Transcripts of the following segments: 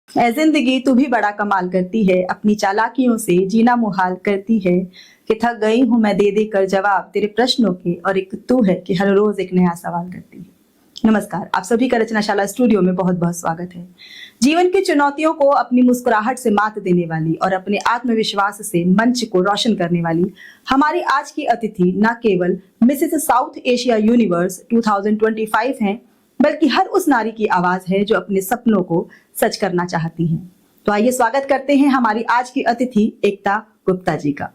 ऐ जिंदगी तू भी बड़ा कमाल करती है, अपनी चालाकियों से जीना मुहाल करती है, कि थक गई हूं मैं दे दे कर जवाब तेरे प्रश्नों के, और एक तू है कि हर रोज एक नया सवाल करती है। नमस्कार, आप सभी का रचनाशाला स्टूडियो में बहुत बहुत स्वागत है। जीवन की चुनौतियों को अपनी मुस्कुराहट से मात देने वाली और अपने आत्मविश्वास से मंच को रोशन करने वाली हमारी आज की अतिथि न केवल मिसेस साउथ एशिया यूनिवर्स 2025 हैं, बल्कि हर उस नारी की आवाज है जो अपने सपनों को सच करना चाहती हैं। तो आइए स्वागत करते हैं हमारी आज की अतिथि एकता गुप्ता जी का।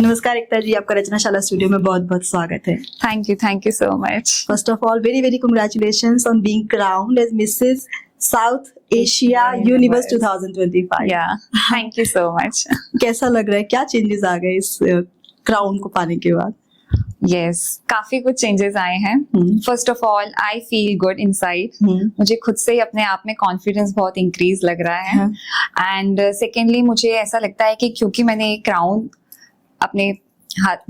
नमस्कार एकता जी, आपका रचनाशाला स्टूडियो में बहुत बहुत स्वागत है। Thank you so much. First of all very congratulations on being crowned as Mrs. South Asia Universe 2025. Yeah, thank you so much. कैसा लग रहा है, क्या चेंजेस आ गए इस क्राउन को पाने के बाद? Yes, काफी कुछ चेंजेस आए हैं। First of all I feel good inside. मुझे खुद से ही अपने आप में कॉन्फिडेंस बहुत इंक्रीज लग रहा है। एंड सेकेंडली मुझे ऐसा लगता है कि क्योंकि मैंने क्राउन अपने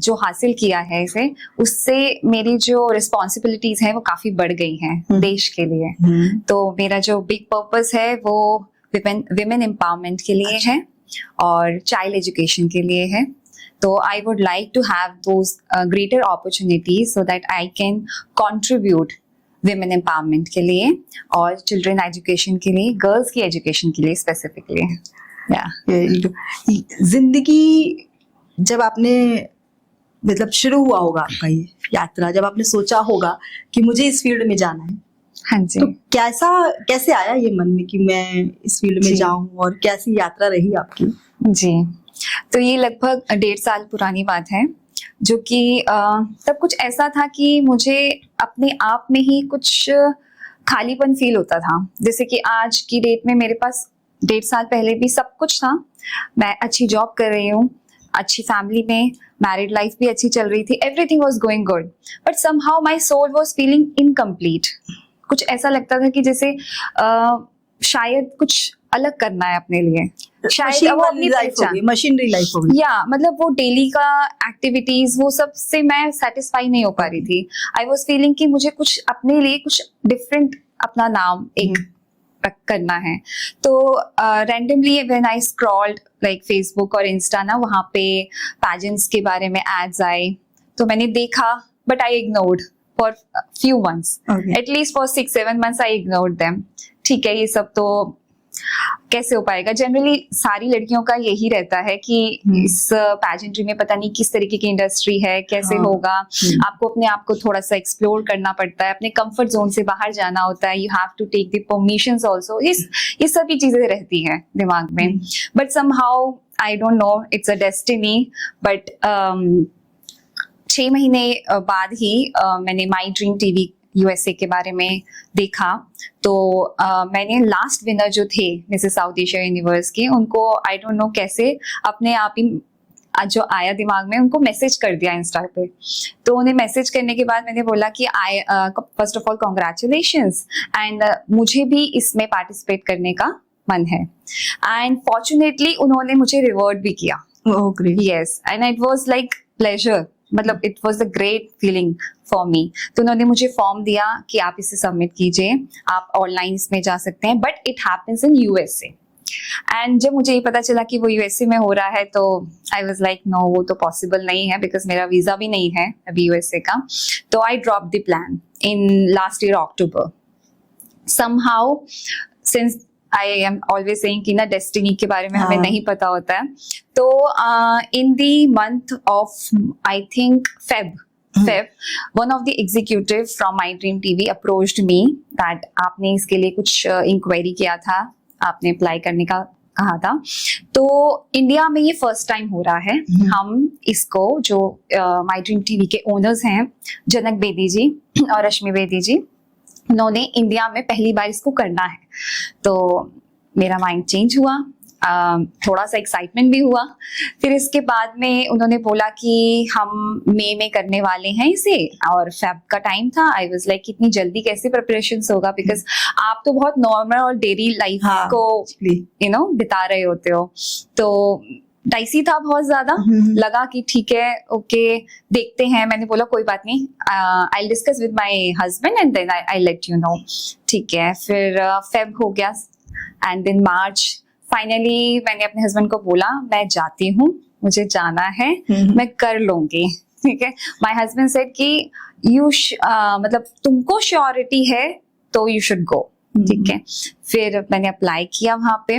जो हासिल किया है इसे, उससे मेरी जो रिस्पॉन्सिबिलिटीज हैं वो काफी बढ़ गई हैं देश के लिए। तो मेरा जो बिग पर्पस है वो विमेन एम्पावरमेंट के लिए है और चाइल्ड एजुकेशन के लिए है। तो I would like to have those greater opportunities so that I can contribute women empowerment के लिए और चिल्ड्रन एजुकेशन के लिए, गर्ल्स की एजुकेशन के लिए स्पेसिफिकली। जिंदगी जब आपने मतलब शुरू हुआ होगा आपका ये यात्रा, जब आपने सोचा होगा कि मुझे इस फील्ड में जाना है, हाँ जी, तो कैसे आया ये मन में कि मैं इस फील्ड में जाऊं, और कैसी यात्रा रही आपकी? जी, तो ये लगभग 1.5 साल पुरानी बात है, जो कि तब कुछ ऐसा था कि मुझे अपने आप में ही कुछ खालीपन फील होता था। जैसे कि आज की डेट में मेरे पास 1.5 साल पहले भी सब कुछ था। मैं अच्छी जॉब कर रही हूँ, अच्छी फैमिली में, मैरिड लाइफ भी अच्छी चल रही थी, everything was going good, but somehow my soul was feeling incomplete. कुछ ऐसा लगता था कि जैसे शायद कुछ अलग करना है अपने लिए, शायद वो अपनी मशीनरी लाइफ हो गई, या मतलब वो डेली का एक्टिविटीज, वो सब से मैं सेटिस्फाई नहीं हो पा रही थी। आई वाज फीलिंग कि मुझे कुछ अपने लिए कुछ डिफरेंट, अपना नाम एक करना है। तो randomly when I scrolled like Facebook और इंस्टा ना, वहाँ पे पैजेंट्स के बारे में एड्स आए, तो मैंने देखा, but I ignored for few months, at least for 6-7 months I ignored them. ठीक है, ये सब तो कैसे हो पाएगा। जनरली सारी लड़कियों का यही रहता है कि इस पैजेंट्री में पता नहीं किस तरीके की इंडस्ट्री है, कैसे होगा। आपको अपने आप को थोड़ा सा एक्सप्लोर करना पड़ता है, अपने कंफर्ट जोन से बाहर जाना होता है। You have to take the permissions also. ये सभी चीजें रहती हैं दिमाग में, but somehow I don't know, it's a destiny. But 6 महीने बाद ही मैंने माई ड्रीम टीवी यूएसए के बारे में देखा। तो मैंने लास्ट विनर जो थे मिसेस साउथ एशिया यूनिवर्स के, उनको आई डोंट नो कैसे अपने आप ही जो आया दिमाग में, उनको मैसेज कर दिया इंस्टा पे। तो उन्हें मैसेज करने के बाद मैंने बोला कि first of all congratulations, and मुझे भी इसमें पार्टिसिपेट करने का मन है। एंड फॉर्चुनेटली उन्होंने मुझे रिवॉर्ड भी किया। Yes, and it was like pleasure, मतलब it was a great feeling for me. तो उन्होंने मुझे फॉर्म दिया कि आप इसे सबमिट कीजिए, आप ऑनलाइन इसमें जा सकते हैं, but it happens in USA. And जब मुझे ये पता चला कि वो यूएसए में हो रहा है, तो आई वाज लाइक नो, वो तो पॉसिबल नहीं है, बिकॉज मेरा वीजा भी नहीं है अभी यूएसए का। तो I drop the plan in last year October. Somehow since I am always saying कि ना डेस्टिनी के बारे में हमें नहीं पता होता है। तो in the month of I think Feb, one of the executive from My Dream TV approached me that आपने इसके लिए कुछ इंक्वायरी किया था, आपने अप्लाई करने का कहा था। तो इंडिया में ये फर्स्ट टाइम हो रहा है। हम इसको, जो My Dream TV के ओनर्स हैं जनक बेदी जी और रश्मि बेदी जी, उन्होंने इंडिया में पहली बार इसको करना है। तो मेरा माइंड चेंज हुआ, थोड़ा सा एक्साइटमेंट भी हुआ। फिर इसके बाद में उन्होंने बोला कि हम मई में करने वाले हैं इसे, और फेब का टाइम था। आई वाज लाइक इतनी जल्दी कैसे प्रिपरेशंस होगा, बिकॉज आप तो बहुत नॉर्मल और डेली लाइफ को यू नो बिता रहे होते हो। तो डाइसी था बहुत ज्यादा। लगा कि ठीक है, ओके देखते हैं। मैंने बोला कोई बात नहीं, I discuss with my husband and then I let you know. ठीक है, फिर फेब हो गया, एंड देन मार्च फाइनली मैंने अपने हस्बैंड को बोला मैं जाती हूँ, मुझे जाना है, मैं कर लूंगी, ठीक है। माय हस्बैंड सेड कि मतलब तुमको श्योरिटी है तो यू शुड गो, ठीक है। फिर मैंने अप्लाई किया वहाँ पे,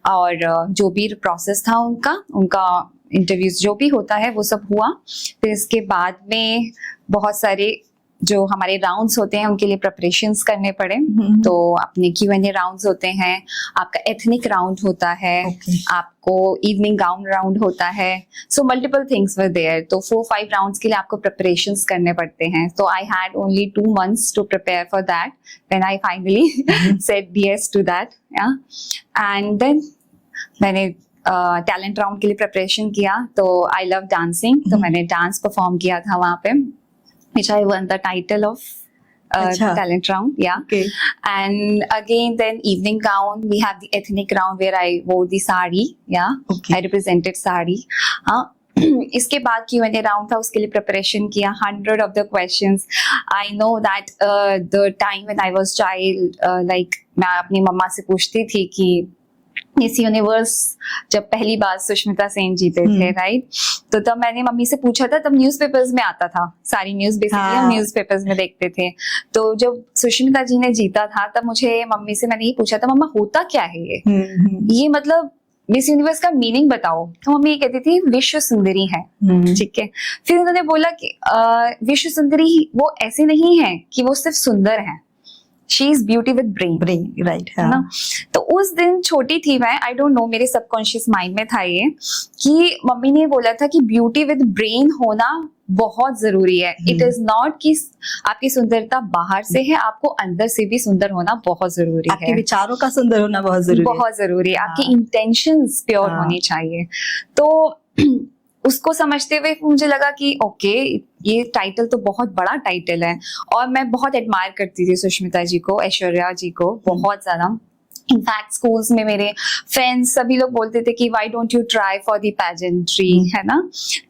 और जो भी प्रोसेस था उनका इंटरव्यूज जो भी होता है वो सब हुआ। फिर इसके बाद में बहुत सारे जो हमारे राउंड्स होते हैं उनके लिए प्रिपरेशंस करने पड़े। तो अपने Q&A राउंड्स होते हैं, आपका एथनिक राउंड होता है, आपको इवनिंग गाउन राउंड होता है, so multiple things were there. तो 4-5 राउंड्स के लिए आपको प्रिपरेशंस करने पड़ते हैं। तो I had only 2 months to prepare for that, then I finally said yes to that, and then मैंने टैलेंट राउंड के लिए प्रिपरेशन किया। तो आई लव डांसिंग, तो मैंने डांस परफॉर्म किया था वहाँ पे, which I won the title of talent round, yeah. Okay. And again, then evening gown, we have the ethnic round where I wore the sari, yeah. Okay. I represented sari. इसके बाद Q&A round था, उसके लिए preparation किया, 100 of the questions. I know that the time when I was child, like मैं अपनी मम्मा से पूछती थी कि मिस यूनिवर्स जब पहली बार सुष्मिता सेन जीते थे, राइट, तो तब मैंने मम्मी से पूछा था, तब न्यूज़पेपर्स में आता था, सारी न्यूज़ बेसिकली हम न्यूज़पेपर्स में देखते थे। तो जब सुष्मिता जी ने जीता था तब मुझे मम्मी से मैंने ये पूछा था, मम्मा होता क्या है ये मतलब मिस यूनिवर्स का मीनिंग बताओ। तो मम्मी ये कहती थी विश्व सुंदरी है, ठीक है। फिर उन्होंने बोला कि विश्व सुंदरी वो ऐसे नहीं है कि वो सिर्फ सुंदर है, she is beauty with brain, right, है ना। तो उस दिन छोटी थी मैं, आई डोंट नो, मेरे सबकॉन्शियस माइंड में था ये कि मम्मी ने बोला था कि ब्यूटी विद ब्रेन होना बहुत जरूरी है। इट इज नॉट कि आपकी सुंदरता बाहर से है, आपको अंदर से भी सुंदर होना बहुत जरूरी है, आपके विचारों का सुंदर होना बहुत जरूरी है, बहुत जरूरी है, आपकी इंटेंशंस प्योर होनी चाहिए। तो उसको समझते हुए मुझे लगा कि ओके ये टाइटल तो बहुत बड़ा टाइटल है, और मैं बहुत एडमायर करती थी सुष्मिता जी को, ऐश्वर्या जी को बहुत ज्यादा। इनफैक्ट स्कूल्स में मेरे फ्रेंड्स सभी लोग बोलते थे कि why don't you try for the pageantry, है ना।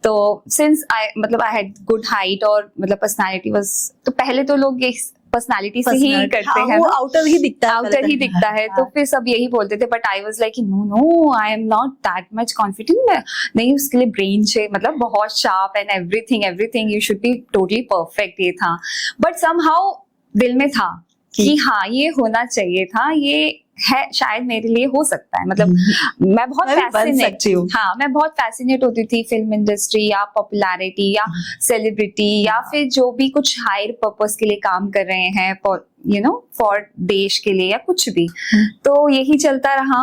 तो since I had good height और मतलब पर्सनालिटी वाज, तो पहले तो लोग ये पर्सनालिटी से ही करते हैं, वो आउटर ही दिखता है, तो फिर सब यही बोलते थे। But I was like no I am not that much confident, नहीं उसके लिए ब्रेन से मतलब बहुत sharp and everything you should be totally perfect, ये था। बट समहाउ दिल में था कि हाँ ये होना चाहिए था, ये है शायद मेरे लिए हो सकता है, मतलब मैं बहुत फैसिनेट होती थी फिल्म इंडस्ट्री या पॉपुलैरिटी या सेलिब्रिटी या फिर जो भी कुछ हायर पर्पस के लिए काम कर रहे हैं, यू नो फॉर देश के लिए या कुछ भी। तो यही चलता रहा।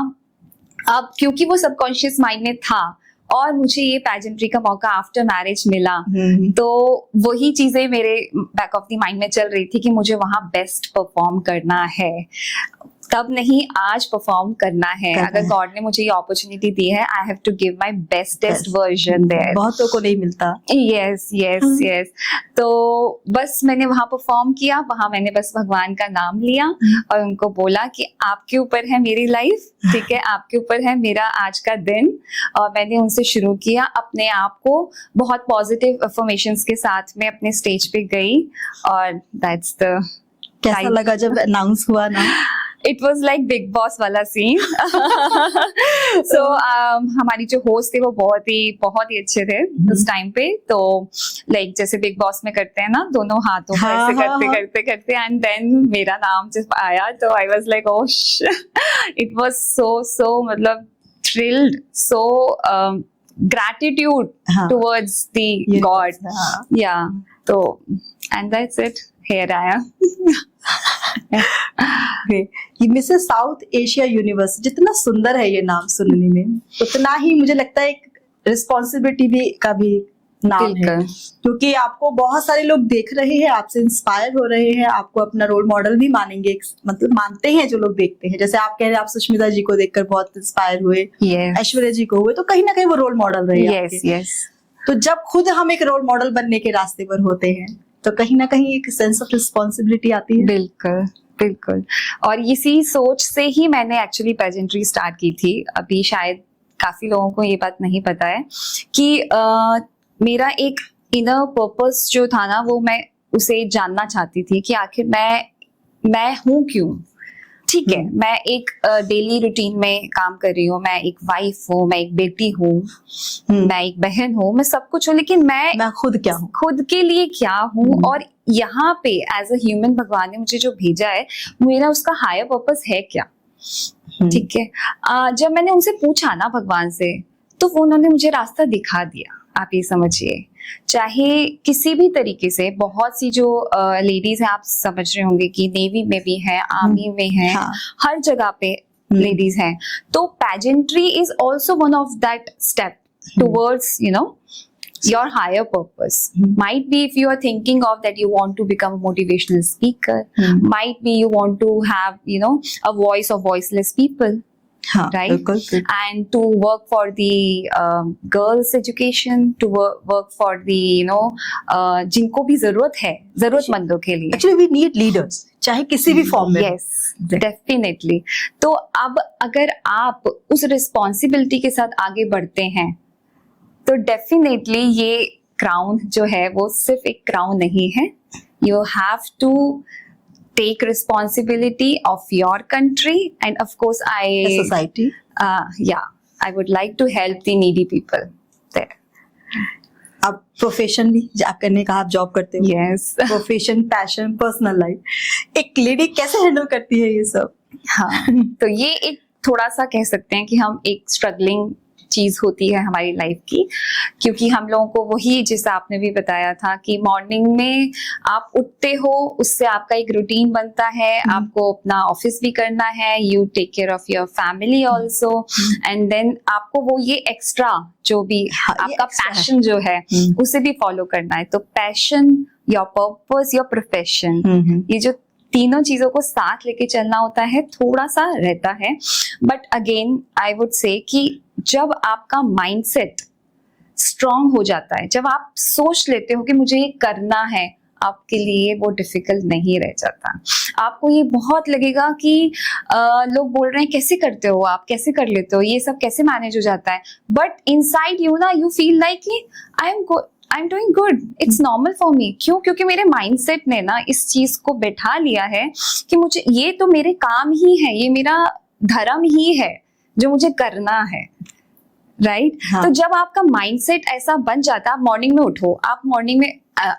अब क्योंकि वो सबकॉन्शियस माइंड में था और मुझे ये पैजेंट्री का मौका आफ्टर मैरिज मिला, तो वही चीजें मेरे बैक ऑफ द माइंड में चल रही थी कि मुझे वहां बेस्ट परफॉर्म करना है, तब नहीं आज परफॉर्म करना है। अगर गॉड ने मुझे ये अपॉर्चुनिटी दी है, I have to give my bestest version there. बहुतों को नहीं मिलता। यस। तो बस मैंने वहां परफॉर्म किया, वहां मैंने बस भगवान का नाम लिया और उनको बोला कि आपके ऊपर है मेरी लाइफ, ठीक है, आपके ऊपर है मेरा आज का दिन। और मैंने उनसे शुरू किया, अपने आप को बहुत पॉजिटिव अफर्मेशंस के साथ में अपने स्टेज पे गई, और दैट्स द। कैसा लगा जब अनाउंस हुआ ना? It was like big boss वाला सीन। सो हमारी जो होस्ट थे वो बहुत ही अच्छे थे उस टाइम पे। तो लाइक जैसे बिग बॉस में करते हैं ना, दोनों हाथों को ऐसे करते एंड देन मेरा नाम जब आया तो आई was like oh, it was so मतलब thrilled, so gratitude towards the God. Yeah, so and that's it. Here I am. ये मिसेस साउथ एशिया यूनिवर्स, जितना सुंदर है ये नाम सुनने में, उतना ही मुझे लगता है एक रिस्पॉन्सिबिलिटी भी का भी नाम है, क्योंकि आपको बहुत सारे लोग देख रहे हैं, आपसे इंस्पायर हो रहे हैं, आपको अपना रोल मॉडल भी मानेंगे, मतलब मानते हैं जो लोग देखते हैं। जैसे आप कह रहे हैं आप सुष्मिता जी को देखकर बहुत इंस्पायर हुए, ऐश्वर्या जी को हुए, तो कहीं ना कहीं वो रोल मॉडल रहे। तो जब खुद हम एक रोल मॉडल बनने के रास्ते पर होते हैं तो कहीं ना कहीं एक सेंस ऑफ रिस्पॉन्सिबिलिटी आती है। बिल्कुल। और इसी सोच से ही मैंने एक्चुअली पेजेंट्री स्टार्ट की थी। अभी शायद काफी लोगों को ये बात नहीं पता है कि मेरा एक इनर पर्पस जो था ना, वो मैं उसे जानना चाहती थी कि आखिर मैं हूँ क्यों, ठीक है, मैं एक डेली रूटीन में काम कर रही हूँ, मैं एक वाइफ हूँ, मैं एक बेटी हूँ, मैं एक बहन हूँ, मैं सब कुछ हूँ, लेकिन मैं खुद क्या हूँ, खुद के लिए क्या हूँ, और यहाँ पे एज अ ह्यूमन भगवान ने मुझे जो भेजा है, मेरा उसका हायर पर्पस है क्या। ठीक है, जब मैंने उनसे पूछा ना भगवान से, तो वो उन्होंने मुझे रास्ता दिखा दिया। आप ये समझिए, चाहे किसी भी तरीके से, बहुत सी जो लेडीज हैं, आप समझ रहे होंगे कि नेवी में भी है, आर्मी में है, हाँ। हर जगह पे लेडीज हैं, तो pageantry is also one of that step towards your higher purpose. Might be if you are thinking of that you want to become a motivational speaker, might be you want to have a voice of voiceless people, right? बिल्कुल। And to work for the girls education, to work for the जिनको भी जरूरत है, जरूरतमंदों के लिए। Actually we need leaders, चाहे किसी भी फॉर्म में। Yes, definitely. तो अब अगर आप उस रिस्पॉन्सिबिलिटी के साथ आगे बढ़ते हैं, तो डेफिनेटली ये क्राउन जो है वो सिर्फ एक क्राउन नहीं है। You have to take responsibility of your country and of course I society, I would like to help the needy people there. आप प्रोफेशन भी आपने कहा आप जॉब करते हो, yes, profession, passion, personal life, एक लेडी कैसे हैंडल करती है ये सब? हाँ, तो ये एक थोड़ा सा कह सकते हैं कि हम एक स्ट्रगलिंग चीज होती है हमारी लाइफ की, क्योंकि हम लोगों को वही, जैसा आपने भी बताया था कि मॉर्निंग में आप उठते हो, उससे आपका एक रूटीन बनता है, आपको अपना ऑफिस भी करना है, you take care of your family also, and then आपको वो ये एक्स्ट्रा जो भी आपका पैशन जो है उसे भी फॉलो करना है। तो passion, your purpose, your profession, ये जो तीनों चीजों को साथ लेके चलना होता है, थोड़ा सा रहता है। But again I would say कि जब आपका माइंडसेट स्ट्रांग हो जाता है, जब आप सोच लेते हो कि मुझे ये करना है, आपके लिए वो डिफिकल्ट नहीं रह जाता। आपको ये बहुत लगेगा कि लोग बोल रहे हैं कैसे करते हो आप, कैसे कर लेते हो, ये सब कैसे मैनेज हो जाता है, बट इनसाइड यू ना you feel like I am doing good, it's normal for me. क्यों? क्योंकि मेरे माइंडसेट ने ना इस चीज को बैठा लिया है कि मुझे ये तो मेरे काम ही है, ये मेरा धर्म ही है जो मुझे करना है, राइट? हाँ. तो जब आपका माइंडसेट ऐसा बन जाता है, आप मॉर्निंग में उठो, आप मॉर्निंग में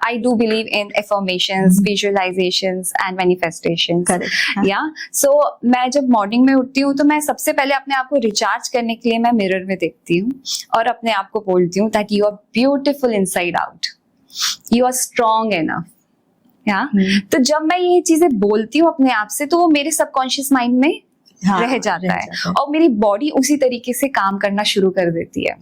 I do believe in affirmations, visualizations and manifestations. Correct. Yeah. So मैं जब मॉर्निंग में उठती हूँ तो मैं सबसे पहले अपने आप को रिचार्ज करने के लिए मैं मिरर में देखती हूँ और अपने आप को बोलती हूँ that you are beautiful inside out, you are strong enough. तो जब मैं ये चीजें बोलती हूँ अपने आप से, तो वो मेरे सबकॉन्शियस माइंड में रह जाता है और मेरी बॉडी उसी तरीके से काम करना शुरू कर देती है।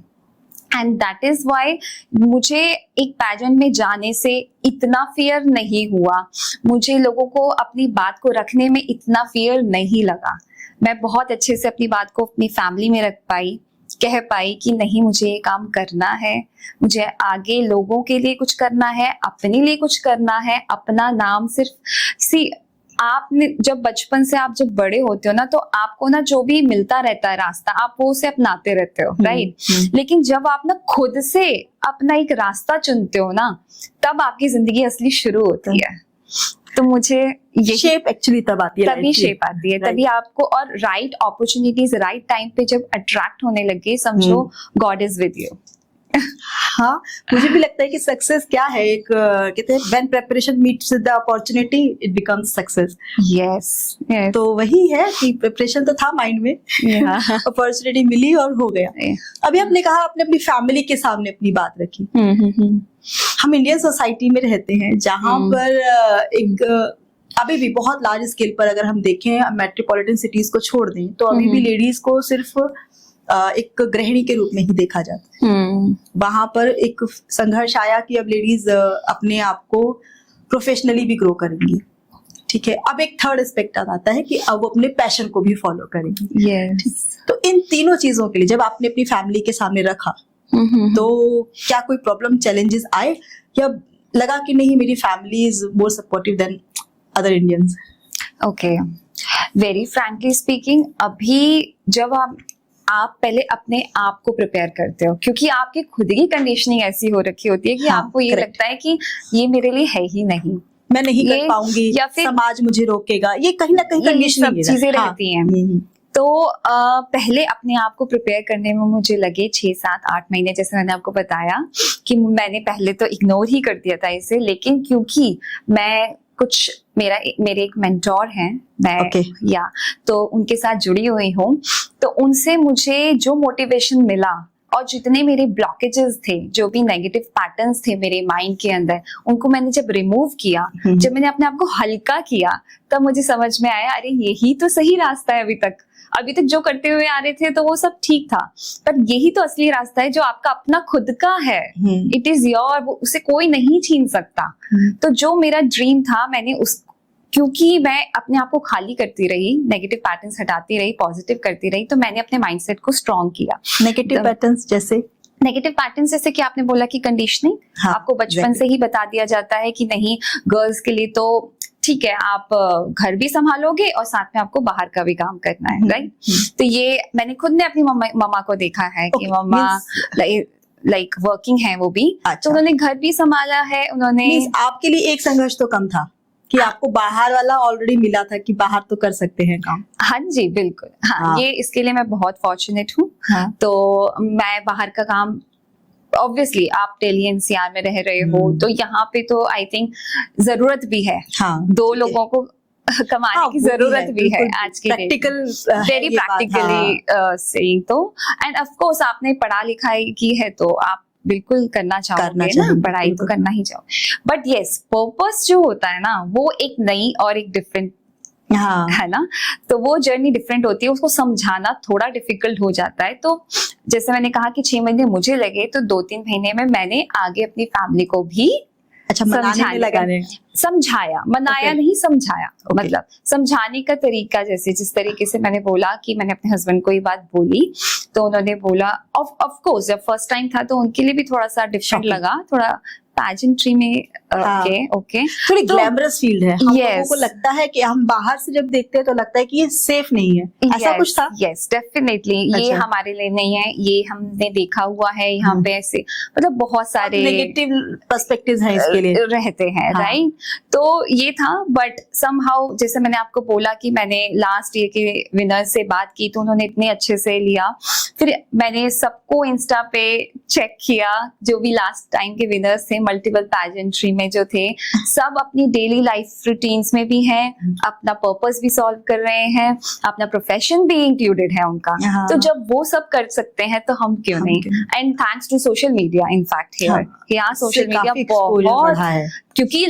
एंड दैट इज वाई मुझे एक पैजेंट में जाने से इतना फियर नहीं हुआ, मुझे लोगों को अपनी बात को रखने में इतना फियर नहीं लगा। मैं बहुत अच्छे से अपनी बात को अपनी फैमिली में रख पाई, कह पाई कि नहीं मुझे ये काम करना है, मुझे आगे लोगों के लिए कुछ करना है, अपने लिए कुछ करना है, अपना नाम सिर्फ आपने जब बचपन से आप जब बड़े होते हो ना, तो आपको ना जो भी मिलता रहता है रास्ता, आप वो उसे अपनाते रहते हो, राइट? लेकिन जब आप ना खुद से अपना एक रास्ता चुनते हो ना, तब आपकी जिंदगी असली शुरू होती है। तो मुझे ये शेप एक्चुअली तब आती है, तभी शेप आती है, तभी आपको, और राइट अपॉर्चुनिटीज राइट टाइम पे जब अट्रैक्ट होने लगे, समझो गॉड इज विद यू। हाँ, मुझे भी लगता है कि सक्सेस क्या है, एक कहते हैं when preparation meets the opportunity it becomes success. Yes, तो वही है कि प्रिपरेशन तो था माइंड में, अपॉर्चुनिटी मिली और हो गया। अभी आपने कहा आपने अपनी फैमिली के सामने अपनी बात रखी। हम इंडियन सोसाइटी में रहते हैं जहाँ पर एक अभी भी बहुत लार्ज स्केल पर अगर हम देखें, मेट्रोपॉलिटन सिटीज को छोड़ दें, तो अभी भी लेडीज को सिर्फ एक गृहिणी के रूप में ही देखा जाता है। वहां पर एक संघर्ष आया कि अब लेडीज अपने आप को प्रोफेशनली भी ग्रो करेंगी, ठीक है। अब एक थर्ड एस्पेक्ट आता है कि अब वो अपने पैशन को भी फॉलो करेंगी। yes. तो इन तीनों चीजों के लिए जब आपने अपनी फैमिली के सामने रखा, तो क्या कोई प्रॉब्लम, चैलेंजेस आए, या लगा कि नहीं मेरी family is more supportive than other Indians? Okay, very frankly speaking, अभी जब आप पहले अपने आप को प्रिपेयर करते हो, क्योंकि आपकी खुद की कंडीशनिंग ऐसी हो रखी होती है कि आपको ये लगता है कि ये मेरे लिए है ही नहीं, मैं नहीं कर ये- पाऊंगी, या फिर समाज मुझे रोकेगा, ये कहीं ना कहीं यही कंडीशनिंग सब है। चीजें हाँ, रहती हैं। तो पहले अपने आप को प्रिपेयर करने में मुझे लगे 6 7 8 महीने, जैसे मैंने आपको बताया कि मैंने पहले तो इग्नोर ही कर दिया था इसे, लेकिन क्योंकि मैं कुछ मेरे एक मेंटोर हैं, मैं Okay. या तो उनके साथ जुड़ी हुई हूँ, तो उनसे मुझे जो मोटिवेशन मिला और जितने मेरे ब्लॉकेजेस थे, जो भी नेगेटिव पैटर्न्स थे मेरे माइंड के अंदर, उनको मैंने जब रिमूव किया, जब मैंने अपने आप को हल्का किया, तब मुझे समझ में आया अरे यही तो सही रास्ता है। अभी तक जो करते हुए आ रहे थे तो वो सब ठीक था, पर यही तो असली रास्ता है जो आपका अपना खुद का है। इट इज योर, उसे कोई नहीं छीन सकता। तो जो मेरा ड्रीम था, मैंने क्योंकि मैं अपने आप को खाली करती रही, नेगेटिव पैटर्न्स हटाती रही, पॉजिटिव करती रही, तो मैंने अपने माइंडसेट को स्ट्रॉन्ग किया। नेगेटिव पैटर्न्स जैसे नेगेटिव पैटर्न जैसे कि आपने बोला कि कंडीशनिंग, हाँ, आपको बचपन से ही बता दिया जाता है कि नहीं, गर्ल्स के लिए तो ठीक है, आप घर भी संभालोगे और साथ में आपको बाहर का भी काम करना है, राइट? तो ये मैंने खुद ने अपनी मम्मा को देखा है कि मम्मा लाइक वर्किंग है वो भी, तो उन्होंने घर भी संभाला है, उन्होंने। आपके लिए एक संघर्ष तो कम था कि आपको बाहर वाला ऑलरेडी मिला था कि बाहर तो कर सकते हैं काम। हाँ जी, बिल्कुल। हाँ, ये इसके लिए मैं बहुत फॉर्चुनेट हूँ। हाँ। तो मैं बाहर का काम, ऑब्वियसली आप दिल्ली एनसीआर में रह रहे हो, तो यहाँ पे तो आई थिंक जरूरत भी है। हाँ, 2 लोगों को कमाने की जरूरत भी है आज की प्रैक्टिकल, वेरी प्रैक्टिकली सेइंग। तो एंड ऑफ कोर्स आपने पढ़ा लिखाई की है तो आप बिल्कुल करना चाहोगे ना, पढ़ाई तो करना ही चाहो, बट यस, पर्पस जो होता है ना, वो एक नई और एक डिफरेंट है ना, तो वो जर्नी डिफरेंट होती है, उसको समझाना थोड़ा डिफिकल्ट हो जाता है। तो जैसे मैंने कहा कि 6 महीने मुझे लगे, तो 2-3 महीने में मैंने आगे अपनी फैमिली को भी समझाया, मनाया नहीं, समझाया। मतलब समझाने का तरीका, जैसे जिस तरीके से मैंने बोला कि मैंने अपने हस्बैंड को ये बात बोली, तो उन्होंने बोला, ऑफ कोर्स जब फर्स्ट टाइम था तो उनके लिए भी थोड़ा सा डिफरेंट लगा, थोड़ा पैजेंट्री में ओके थोड़ी ग्लैमरस फील्ड है। हम लोगों को Yes. लगता है कि हम बाहर से जब देखते हैं तो लगता है कि ये सेफ नहीं है, ऐसा कुछ था। यस, डेफिनेटली ये अच्छा। हमारे लिए नहीं है, ये हमने देखा हुआ है यहाँ पे, ऐसे मतलब बहुत सारे नेगेटिव पर्सपेक्टिव्स हैं इसके लिए रहते हैं, राइट? तो ये था, बट समहाउ जैसे मैंने आपको बोला कि मैंने लास्ट ईयर के विनर से बात की, तो उन्होंने इतने अच्छे से लिया। फिर मैंने सबको इंस्टा पे चेक किया, जो भी लास्ट टाइम के विनर्स थे मल्टीपल पैजेंट्री में जो थे, सब अपनी डेली लाइफ रूटीन्स में भी हैं, अपना पर्पस भी सॉल्व कर रहे हैं, अपना प्रोफेशन भी इंक्लूडेड है उनका। तो जब वो सब कर सकते हैं तो हम क्यों नहीं? And thanks to social media, in fact यहाँ सोशल मीडिया बहुत, क्योंकि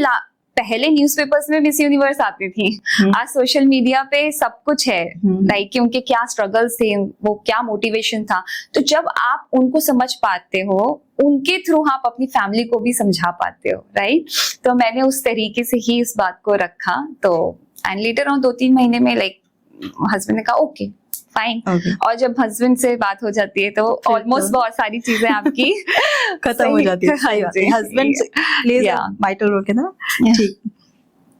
पहले न्यूज़पेपर्स में मिस यूनिवर्स आती थी, आज सोशल मीडिया पे सब कुछ है, लाइक कि उनके क्या स्ट्रगल्स थे, वो क्या मोटिवेशन था। तो जब आप उनको समझ पाते हो, उनके थ्रू आप अपनी फैमिली को भी समझा पाते हो, राइट? तो मैंने उस तरीके से ही इस बात को रखा। तो एंड लेटर ऑन 2-3 महीने में लाइक हस्बैंड ने कहा ओके फाइन, और जब हस्बैंड से बात हो जाती है तो ऑलमोस्ट बहुत सारी चीजें आपकी खत्म हो जाती है। हस्बैंड प्लीज माइटल रोल के ना, ठीक।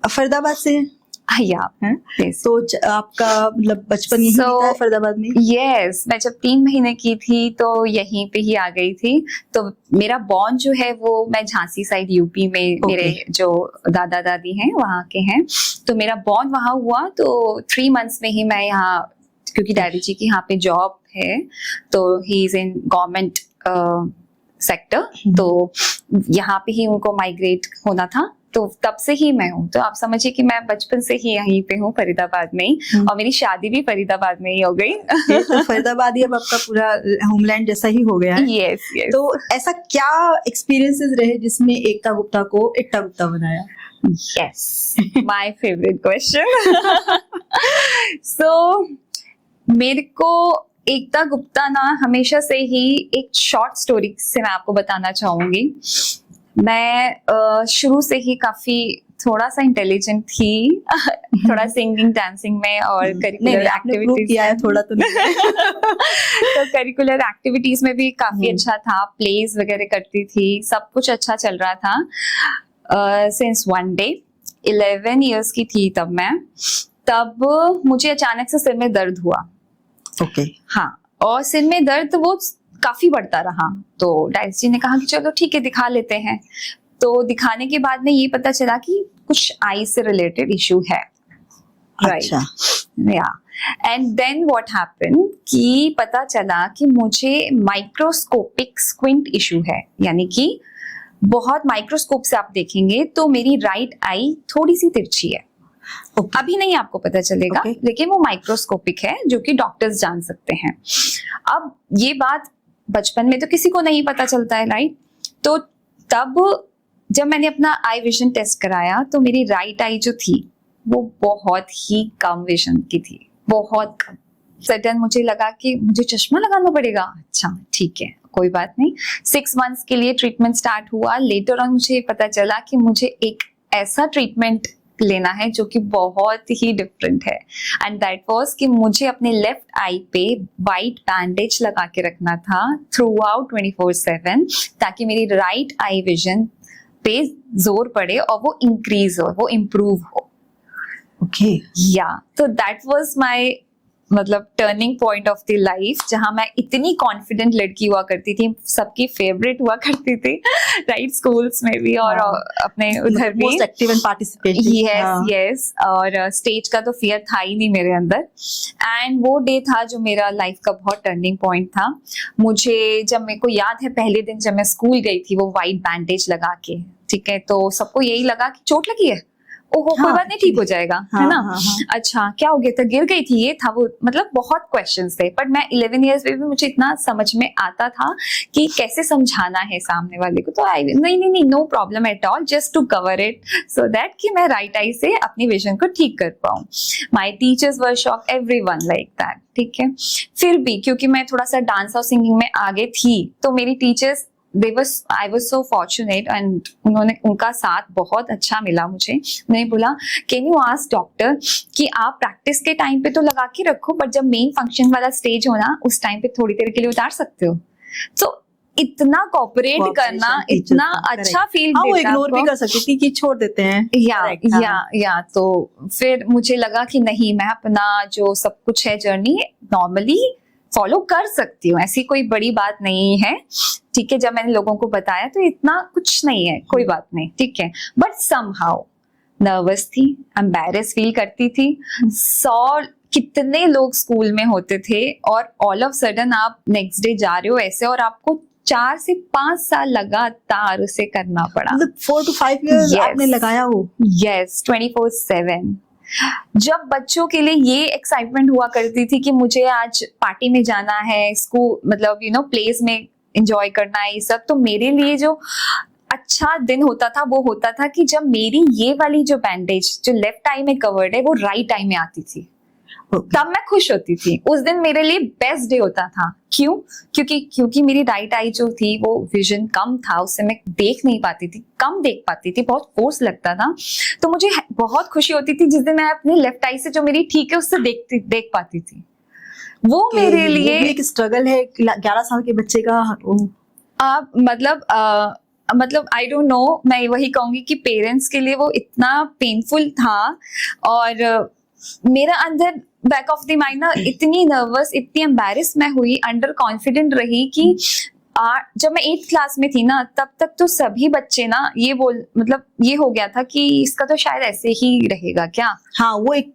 फरीदाबाद से तो आपका मतलब बचपन यही बीता है फरीदाबाद में? यस, मैं जब 3 महीने की थी तो यहीं पे ही आ गई थी। तो मेरा बॉर्न जो है वो, मैं झांसी साइड यूपी में, मेरे जो दादा दादी हैं वहाँ के हैं, तो मेरा बॉर्न वहाँ हुआ। तो 3 मंथ्स में ही मैं यहाँ, क्योंकि डैडी जी की यहाँ पे जॉब है, तो he is in government sector, तो यहाँ पे ही उनको माइग्रेट होना था। तो तब से ही मैं हूँ, तो आप समझिए कि मैं बचपन से ही यहीं पे हूँ फरीदाबाद में ही, और मेरी शादी भी फरीदाबाद में ही हो गई। तो फरीदाबाद ही अब आपका पूरा होमलैंड जैसा ही हो गया है। Yes, yes. तो ऐसा क्या एक्सपीरियंसेस रहे जिसमें एकता गुप्ता को एकता गुप्ता बनाया? Yes, my favourite question. So मेरे को एकता गुप्ता ना हमेशा से ही, एक शॉर्ट स्टोरी से मैं आपको बताना चाहूंगी। मैं शुरू से ही काफी थोड़ा सा इंटेलिजेंट थी, थोड़ा सिंगिंग डांसिंग में और करिकुलर एक्टिविटीज किया है थोड़ा तो नहीं। तो करिकुलर एक्टिविटीज में भी काफी अच्छा था, प्लेज वगैरह करती थी, सब कुछ अच्छा चल रहा था। सिंस वन डे 11 इयर्स की थी तब मैं, तब मुझे अचानक से सिर में दर्द हुआ। ओके। हाँ, और सिर में दर्द वो काफी बढ़ता रहा, तो डैडी जी ने कहा कि चलो ठीक है दिखा लेते हैं। तो दिखाने के बाद में ये पता चला कि कुछ आई से रिलेटेड इशू है, राइट? या एंड देन व्हाट हैपन कि पता चला कि मुझे माइक्रोस्कोपिक स्क्विंट इशू है, यानी कि बहुत माइक्रोस्कोप से आप देखेंगे तो मेरी राइट आई थोड़ी सी तिरछी है। अभी नहीं आपको पता चलेगा, लेकिन वो माइक्रोस्कोपिक है जो कि डॉक्टर्स जान सकते हैं। अब ये बात बचपन में तो किसी को नहीं पता चलता है, राइट? तो तब जब मैंने अपना आई विजन टेस्ट कराया तो मेरी राइट आई जो थी वो बहुत ही कम विजन की थी, बहुत कम। सडन मुझे लगा कि मुझे चश्मा लगाना पड़ेगा। अच्छा ठीक है, कोई बात नहीं। 6 मंथ्स के लिए ट्रीटमेंट स्टार्ट हुआ। लेटर ऑन मुझे पता चला कि मुझे एक ऐसा ट्रीटमेंट लेना है जो कि बहुत ही डिफरेंट है, एंड दैट वाज कि मुझे अपने लेफ्ट आई पे वाइट बैंडेज लगा के रखना था थ्रू आउट 24/7, ताकि मेरी राइट आई विजन पे जोर पड़े और वो इंक्रीज हो, वो इम्प्रूव हो। ओके या तो दैट वाज माय मतलब turning point of the life, जहां मैं इतनी कॉन्फिडेंट लड़की हुआ करती थी, सबकी फेवरेट हुआ करती थी, राइट? स्कूल्स में भी और अपने उधर भी most active and participating. Yes और स्टेज का तो फियर था ही नहीं मेरे अंदर। एंड वो डे था जो मेरा लाइफ का बहुत टर्निंग पॉइंट था। मुझे जब मेरे को याद है पहले दिन जब मैं स्कूल गई थी वो वाइट बैंडेज लगा के, ठीक है, तो सबको यही लगा कि चोट लगी है, ओहो कोई बात नहीं, ठीक हो जाएगा, है ना? अच्छा क्या हो गया था, गिर गई थी, ये था वो, मतलब बहुत क्वेश्चंस थे। बट मैं 11 इयर्स में भी मुझे इतना समझ में आता था कि कैसे समझाना है सामने वाले को। तो आई नहीं no problem at all, just to cover it so that कि मैं राइट आई से अपनी विजन को ठीक कर पाऊं। My teachers were shock, everyone like that, ठीक है। फिर भी क्योंकि मैं थोड़ा सा डांस और सिंगिंग में आगे थी तो मेरी teachers I was so fortunate and उनका साथ बहुत अच्छा मिला मुझे। उन्होंने बोला कैन यू आस्क डॉक्टर कि आप प्रैक्टिस के टाइम पे तो लगा के रखो, बट जब मेन फंक्शन वाला स्टेज हो ना उस टाइम पे थोड़ी देर के लिए उतार सकते हो। तो इतना कोऑपरेट करना, इतना अच्छा फील वो इग्नोर भी कर सकती थी कि छोड़ देते हैं। या तो फिर मुझे लगा कि नहीं, मैं अपना जो सब कुछ है जर्नी नॉर्मली फॉलो कर सकती हूँ, ऐसी कोई बड़ी बात नहीं है, ठीक है। जब मैंने लोगों को बताया तो इतना कुछ नहीं है, कोई बात नहीं, ठीक है। बट समहाउ नर्वस थी, एम्बैरेस फील करती थी। 100 कितने लोग स्कूल में होते थे और ऑल ऑफ सडन आप नेक्स्ट डे जा रहे हो ऐसे, और आपको 4 से 5 साल लगातार उसे करना पड़ा। 4 to 5 years आपने लगाया हो? यस, 24/7। जब बच्चों के लिए ये एक्साइटमेंट हुआ करती थी कि मुझे आज पार्टी में जाना है, स्कूल मतलब प्लेस में एंजॉय करना है, ये सब, तो मेरे लिए जो अच्छा दिन होता था वो होता था कि जब मेरी ये वाली जो बैंडेज जो लेफ्ट आई में कवर्ड है वो राइट आई में आती थी, तब मैं खुश होती थी। उस दिन मेरे लिए बेस्ट डे होता था। क्यों? क्योंकि मेरी राइट आई जो थी वो विजन कम था, उससे मैं देख नहीं पाती थी, कम देख पाती थी, बहुत फोर्स लगता था। तो मुझे बहुत खुशी होती थी जिस दिन मैं अपनी लेफ्ट आई से जो मेरी ठीक है उससे देख पाती थी। वो मेरे लिए एक स्ट्रगल है 11 साल के बच्चे का। मतलब आई डोंट नो, मैं वही कहूंगी कि पेरेंट्स के लिए वो इतना पेनफुल था। और मेरा अंदर बैक ऑफ द माइंड ना इतनी नर्वस, इतनी एम्बैरेस मैं हुई, अंडर कॉन्फिडेंट रही कि जब मैं 8th क्लास में थी ना तब तक तो सभी बच्चे ना मतलब ये हो गया था कि इसका तो शायद ऐसे ही रहेगा क्या। हाँ, वो एक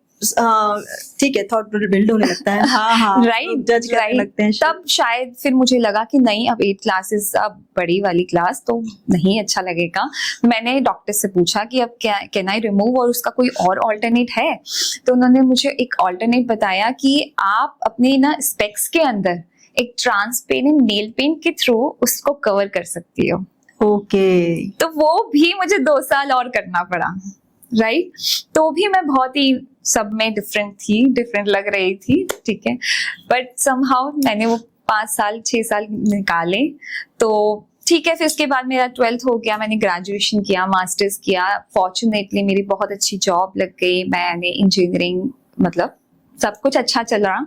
ठीक है, थॉट बिल्ड होने लगता है। हाँ, राइट, जज करने लगते हैं। तब शायद फिर मुझे लगा कि नहीं, अब 8th क्लासेस, अब बड़ी वाली क्लास तो नहीं अच्छा लगेगा। मैंने डॉक्टर से पूछा कि अब क्या कैन आई रिमूव, और उसका कोई और ऑल्टरनेट है? तो उन्होंने मुझे एक ऑल्टरनेट बताया कि आप अपने ना स्पेक्स के अंदर एक ट्रांसपेरेंट नेल पेंट के थ्रू उसको कवर कर सकती हो। ओके। तो वो भी मुझे 2 साल और करना पड़ा, राइट? तो भी मैं बहुत ही सब में डिफरेंट लग रही थी, ठीक है। बट समहाउ मैंने वो 6 साल निकाले। तो ठीक है, फिर उसके बाद मेरा 12th हो गया, मैंने ग्रेजुएशन किया, मास्टर्स किया। फॉर्चुनेटली मेरी बहुत अच्छी जॉब लग गई, मैंने इंजीनियरिंग, मतलब सब कुछ अच्छा चल रहा।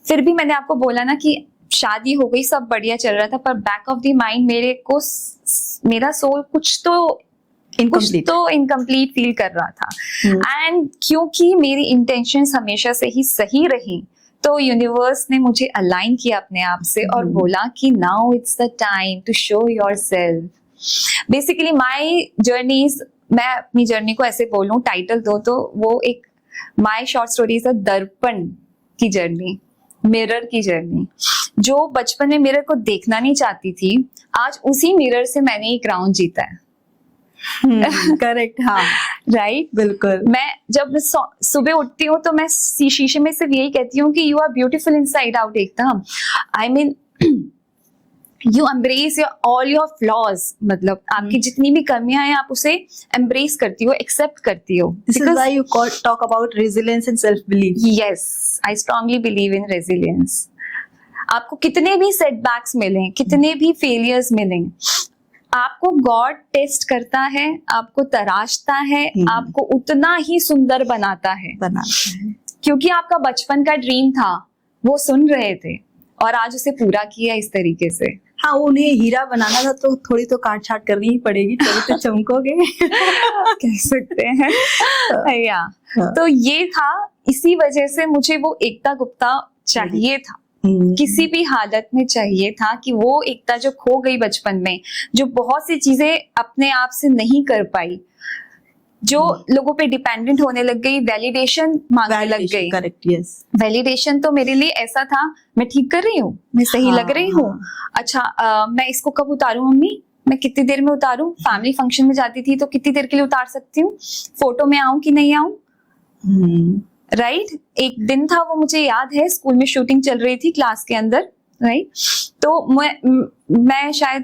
फिर भी मैंने आपको बोला ना कि शादी हो गई, सब बढ़िया चल रहा था, पर बैक ऑफ द माइंड मेरा सोल कुछ तो इनकम्प्लीट फील कर रहा था। एंड क्योंकि मेरी इंटेंशंस हमेशा से ही सही रही, तो यूनिवर्स ने मुझे अलाइन किया अपने आप से और बोला कि now it's the time to show yourself. Basically my journey is मैं अपनी जर्नी को ऐसे बोलूं, टाइटल दो तो वो एक माय शॉर्ट स्टोरीज दर्पण की जर्नी, मिरर की जर्नी। जो बचपन में मिरर को देखना नहीं चाहती थी, आज उसी मिरर से मैंने एक राउंड जीता है। करेक्ट, हाँ राइट, बिल्कुल। मैं जब सुबह उठती हूँ तो मैं शीशे में सिर्फ यही कहती हूँ कि you are beautiful inside out एकदम। I mean you embrace all your flaws, मतलब आपकी जितनी भी कमियां हैं आप उसे एम्ब्रेस करती हो, एक्सेप्ट करती हो। This is why you talk about resilience and self-belief. Yes, I strongly believe in resilience. आपको कितने भी सेटबैक्स मिलें, कितने भी फेलियर्स मिलें, आपको गॉड टेस्ट करता है, आपको तराशता है, आपको उतना ही सुंदर बनाता है, क्योंकि आपका बचपन का ड्रीम था, वो सुन रहे थे और आज उसे पूरा किया इस तरीके से। हाँ, उन्हें हीरा बनाना था तो थोड़ी तो काट छाट करनी ही पड़ेगी, तभी तो चमकोगे। कह सकते हैं या तो ये था, इसी वजह से मुझे वो एकता गुप्ता चाहिए था, किसी भी हालत में चाहिए था कि वो एकता जो खो गई बचपन में, जो बहुत सी चीजें अपने आप से नहीं कर पाई, जो लोगों पे डिपेंडेंट होने लग गई, वैलिडेशन मांगने लग गई। Correct, yes. वैलिडेशन तो मेरे लिए ऐसा था, मैं ठीक कर रही हूँ, मैं सही लग रही हूँ, अच्छा मैं इसको कब उतारूं मम्मी, मैं कितनी देर में उतारूं, फैमिली फंक्शन में जाती थी तो कितनी देर के लिए उतार सकती हूँ, फोटो में आऊं कि नहीं आऊं, राइट। एक दिन था, वो मुझे याद है, स्कूल में शूटिंग चल रही थी क्लास के अंदर, राइट। तो मैं शायद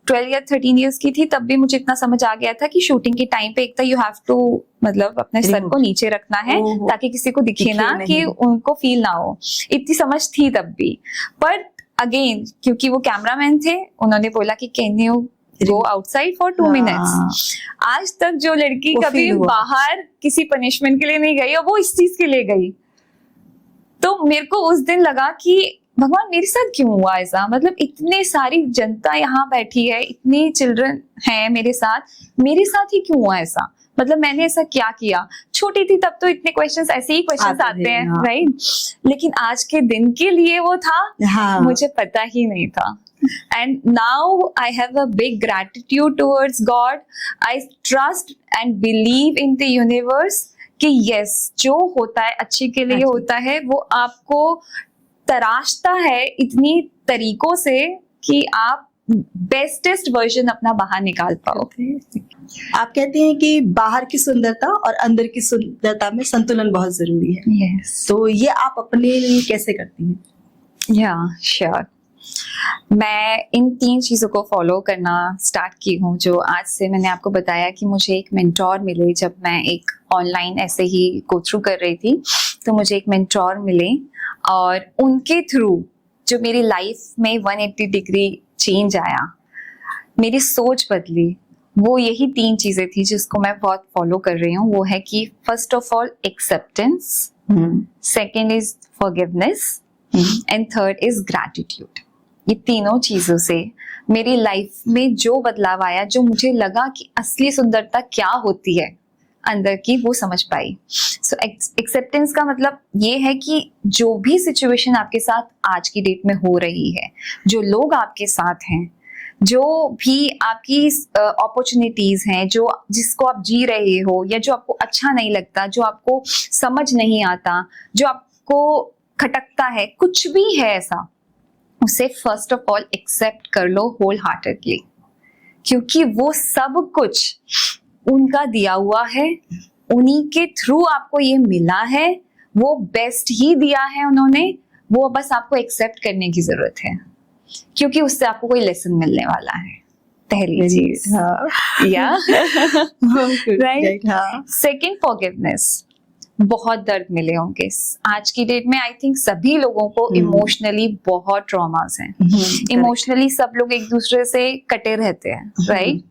12 या 13 इयर्स की थी, तब भी मुझे इतना समझ आ गया था कि शूटिंग के टाइम पे एक तो यू हैव टू, मतलब अपने सर को नीचे रखना है ताकि किसी को दिखे ना, कि उनको फील ना हो, इतनी समझ थी तब भी। पर अगेन क्योंकि वो कैमरामैन थे, उन्होंने बोला कि can you go outside for 2 minutes. आज तक जो लड़की कभी बाहर किसी पनिशमेंट के लिए नहीं गई और वो इस चीज के लिए गई, तो मेरे को उस दिन लगा कि भगवान मेरे साथ क्यों हुआ ऐसा, मतलब इतने सारी जनता यहाँ बैठी है, इतने चिल्ड्रन हैं मेरे साथ ही क्यों हुआ ऐसा, मतलब मैंने ऐसा क्या किया। छोटी थी तब तो इतने क्वेश्चंस, ऐसे ही क्वेश्चंस आते हैं, राइट। लेकिन आज के दिन के लिए वो था, मुझे पता ही नहीं था। And now I have a big gratitude towards God. I trust and believe in the universe कि yes, जो होता है अच्छे के लिए होता है, वो आपको तराशता है इतनी तरीकों से कि आप बेस्टेस्ट वर्जन अपना बाहर निकाल पाओ। आप कहते हैं कि बाहर की सुंदरता और अंदर की सुंदरता में संतुलन बहुत जरूरी है। yes. तो ये आप अपने लिए कैसे करती हैं? श्योर मैं इन 3 चीजों को फॉलो करना स्टार्ट की हूँ, जो आज से मैंने आपको बताया कि मुझे एक मेंटोर मिले। जब मैं एक ऑनलाइन ऐसे ही गो थ्रू कर रही थी तो मुझे एक मेंटोर मिले और उनके थ्रू जो मेरी लाइफ में 180 डिग्री चेंज आया, मेरी सोच बदली। वो यही 3 चीजें थी जिसको मैं बहुत फॉलो कर रही हूँ। वो है कि first of all acceptance, second is forgiveness and third is gratitude. ये तीनों चीजों से मेरी लाइफ में जो बदलाव आया, जो मुझे लगा कि असली सुंदरता क्या होती है अंदर की, वो समझ पाई। सो एक्सेप्टेंस का मतलब ये है कि जो भी सिचुएशन आपके साथ आज की डेट में हो रही है, जो लोग आपके साथ हैं, जो भी आपकी अपॉर्चुनिटीज हैं, जो जिसको आप जी रहे हो या जो आपको अच्छा नहीं लगता, जो आपको समझ नहीं आता, जो आपको खटकता है, कुछ भी है ऐसा, उसे फर्स्ट ऑफ ऑल एक्सेप्ट कर लो होल हार्टेडली, क्योंकि वो सब कुछ उनका दिया हुआ है, उन्हीं के थ्रू आपको ये मिला है, वो बेस्ट ही दिया है उन्होंने, वो बस आपको एक्सेप्ट करने की जरूरत है, क्योंकि उससे आपको कोई लेसन मिलने वाला है। पहली चीज, या राइट। Second forgiveness. बहुत दर्द मिले होंगे आज की डेट में, आई थिंक सभी लोगों को इमोशनली बहुत ट्रॉमास हैं। इमोशनली सब लोग एक दूसरे से कटे रहते हैं, राइट।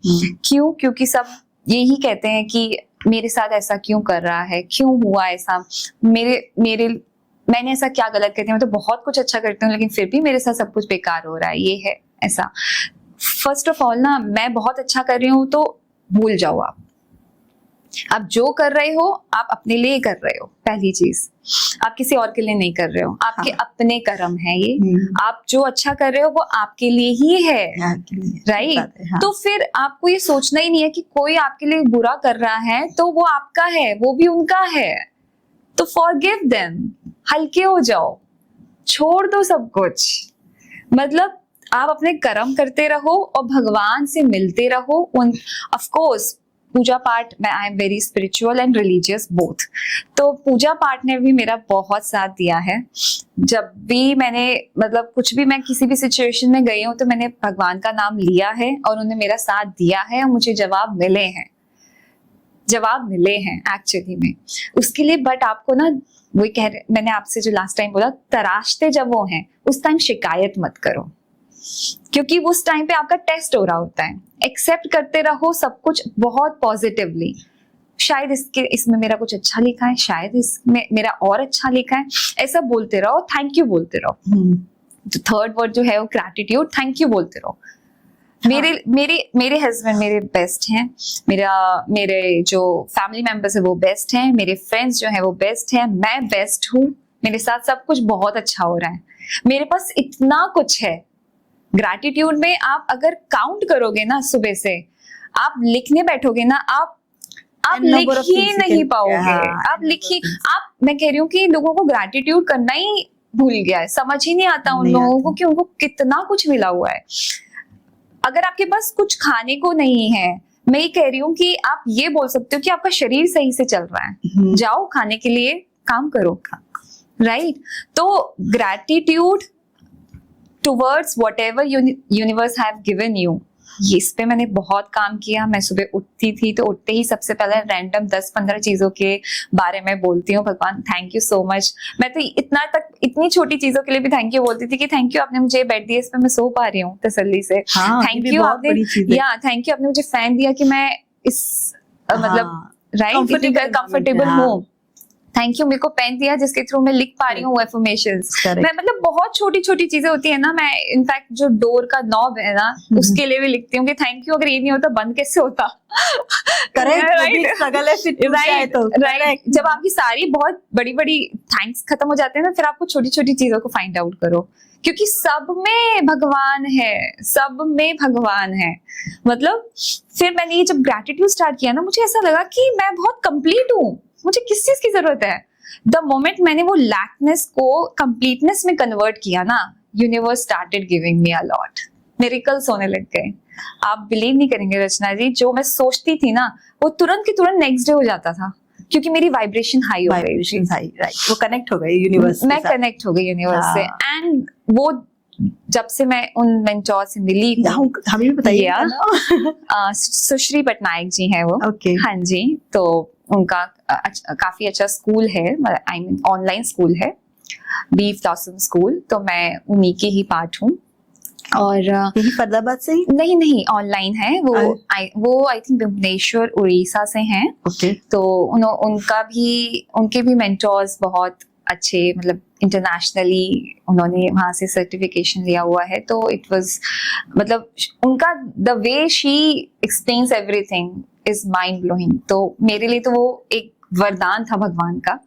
क्यों? क्योंकि सब यही कहते हैं कि मेरे साथ ऐसा क्यों कर रहा है, क्यों हुआ ऐसा, मैंने ऐसा क्या गलत करती हूँ, मैं तो बहुत कुछ अच्छा करती हूँ लेकिन फिर भी मेरे साथ सब कुछ बेकार हो रहा है, ये है ऐसा। फर्स्ट ऑफ ऑल ना, मैं बहुत अच्छा कर रही हूँ तो भूल जाओ आप, आप जो कर रहे हो आप अपने लिए कर रहे हो, पहली चीज। आप किसी और के लिए नहीं कर रहे हो, आपके हाँ। अपने कर्म है ये। आप जो अच्छा कर रहे हो वो आपके लिए ही है, राइट? हाँ। तो फिर आपको ये सोचना ही नहीं है कि कोई आपके लिए बुरा कर रहा है तो वो आपका है, वो भी उनका है, तो फॉरगिव देम, हल्के हो जाओ, छोड़ दो सब कुछ। मतलब आप अपने कर्म करते रहो और भगवान से मिलते रहो। उन ऑफ कोर्स पूजा पाठ, मैं I am very spiritual and religious both, तो पूजा पाठ ने भी मेरा बहुत साथ दिया है। जब भी मैंने मतलब कुछ भी, मैं किसी भी सिचुएशन में गई हूँ तो मैंने भगवान का नाम लिया है और उन्होंने मेरा साथ दिया है और मुझे जवाब मिले हैं एक्चुअली में उसके लिए। बट आपको ना वही कह रहे, मैंने आपसे जो लास्ट टाइम बोला, तराशते जब वो हैं उस टाइम शिकायत मत करो, क्योंकि उस टाइम पे आपका टेस्ट हो रहा होता है। एक्सेप्ट करते रहो सब कुछ बहुत पॉजिटिवली। शायद इसमें मेरा कुछ अच्छा लिखा है, शायद इसमें मेरा और अच्छा लिखा है, ऐसा बोलते रहो, थैंक यू बोलते रहो। तो थर्ड वर्ड जो है वो ग्रैटिट्यूड, थैंक यू बोलते रहो। मेरे हस्बैंड मेरे बेस्ट हैं, मेरे जो फैमिली मेंबर्स है वो बेस्ट हैं, मेरे फ्रेंड्स जो है वो बेस्ट हैं, मैं बेस्ट हूँ, मेरे साथ सब कुछ बहुत अच्छा हो रहा है, मेरे पास इतना कुछ है। ग्रैटिट्यूड में आप अगर काउंट करोगे ना, सुबह से आप लिखने बैठोगे ना, आप लिख ही नहीं पाओगे। आप लिखी, आप, मैं कह रही हूँ कि लोगों को ग्रैटिट्यूड करना ही भूल गया है, समझ ही नहीं आता उन लोगों को कि उनको कितना कुछ मिला हुआ है। अगर आपके पास कुछ खाने को नहीं है, मैं ये कह रही हूँ कि आप ये बोल सकते हो कि आपका शरीर सही से चल रहा है, जाओ खाने के लिए काम करो, राइट? तो gratitude towards whatever universe have given you, इस पे मैंने बहुत काम किया। मैं सुबह उठती थी तो उठते ही सबसे पहले रैंडम 10-15 चीजों के बारे में बोलती हूँ, भगवान थैंक यू सो मच। मैं तो इतनी छोटी चीजों के लिए भी थैंक यू बोलती थी कि थैंक यू आपने मुझे बेड दिया, इस पे मैं सो पा रही हूँ तसल्ली से। थैंक यू आपने, या थैंक यू आपने मुझे फैन दिया कि मैं इस मतलब राइट कंफर्टेबल हूँ। थैंक यू मेरे को पेन दिया जिसके थ्रू मैं लिख पा रही हूँ एफर्मेशंस। मैं मतलब बहुत छोटी छोटी चीजें होती है ना, मैं इनफैक्ट जो डोर का नॉब है ना उसके लिए भी लिखती हूँ कि थैंक यू, अगर ये नहीं होता बंद कैसे होता। राइट, जब आपकी सारी बहुत बड़ी बड़ी थैंक्स खत्म हो जाते हैं ना, फिर आपको छोटी छोटी चीजों को फाइंड आउट करो, क्योंकि सब में भगवान है, सब में भगवान है। मतलब फिर मैंने ये जब ग्रैटिट्यूड स्टार्ट किया ना, मुझे ऐसा लगा कि मैं बहुत कंप्लीट हूँ, मुझे किस चीज की जरूरत है। द मोमेंट मैंने वो लैकनेस को कंप्लीटनेस में कन्वर्ट किया ना, universe started giving me a lot, miracles होने लग गए। आप बिलीव नहीं करेंगे रचना जी, जो मैं सोचती थी ना वो तुरंत के तुरंत नेक्स्ट डे हो जाता था, क्योंकि मेरी वाइब्रेशन हाई हो गई थी। वो कनेक्ट हो गई यूनिवर्स, मैं कनेक्ट हो गई यूनिवर्स से। एंड वो जब से मैं उन मेंटोर से मिली, हमें भी बताइए। सुश्री पटनायक जी हैं वो, हाँ जी, तो उनका काफी अच्छा स्कूल है, आई मीन ऑनलाइन स्कूल है, बीफ ब्लॉसम स्कूल, तो मैं उन्हीं की ही पार्ट हूँ। और यही फरीदाबाद से ही? नहीं, ऑनलाइन है वो। आई थिंक भुवनेश्वर उड़ीसा से हैं। तो उनके भी मेंटोर्स बहुत अच्छे, मतलब इंटरनेशनली उन्होंने वहां से सर्टिफिकेशन लिया हुआ है। तो इट वाज, मतलब उनका the way she explains everything is mind blowing. तो मेरे लिए तो वो एक वरदान था भगवान का।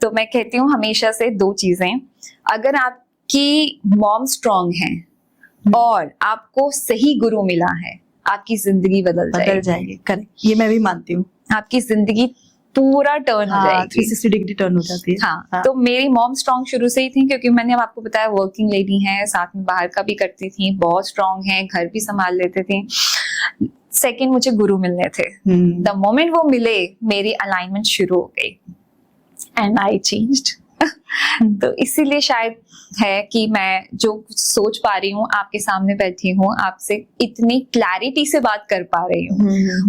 तो मैं कहती हूँ हमेशा से दो चीजें, अगर आपकी मॉम स्ट्रांग है और आपको सही गुरु मिला है, आपकी जिंदगी बदल जाएगी। करेक्ट, ये मैं भी मानती हूँ। आपकी जिंदगी पूरा टर्न हो जाएगी, 360 डिग्री टर्न हो जाती है। हाँ। तो मेरी मॉम स्ट्रांग शुरू से ही थी, क्योंकि मैंने अब आपको बताया वर्किंग लेडी हैं, साथ में बाहर का भी करती थी, बहुत स्ट्रांग हैं, घर भी संभाल लेते थे। सेकंड, मुझे गुरु मिलने थे। द मोमेंट वो मिले, मेरी अलाइनमेंट शुरू हो गई एंड आई चेंज्ड। तो इसीलिए शायद है कि मैं जो कुछ सोच पा रही हूँ, आपके सामने बैठी हूँ, आपसे इतनी क्लैरिटी से बात कर पा रही हूँ,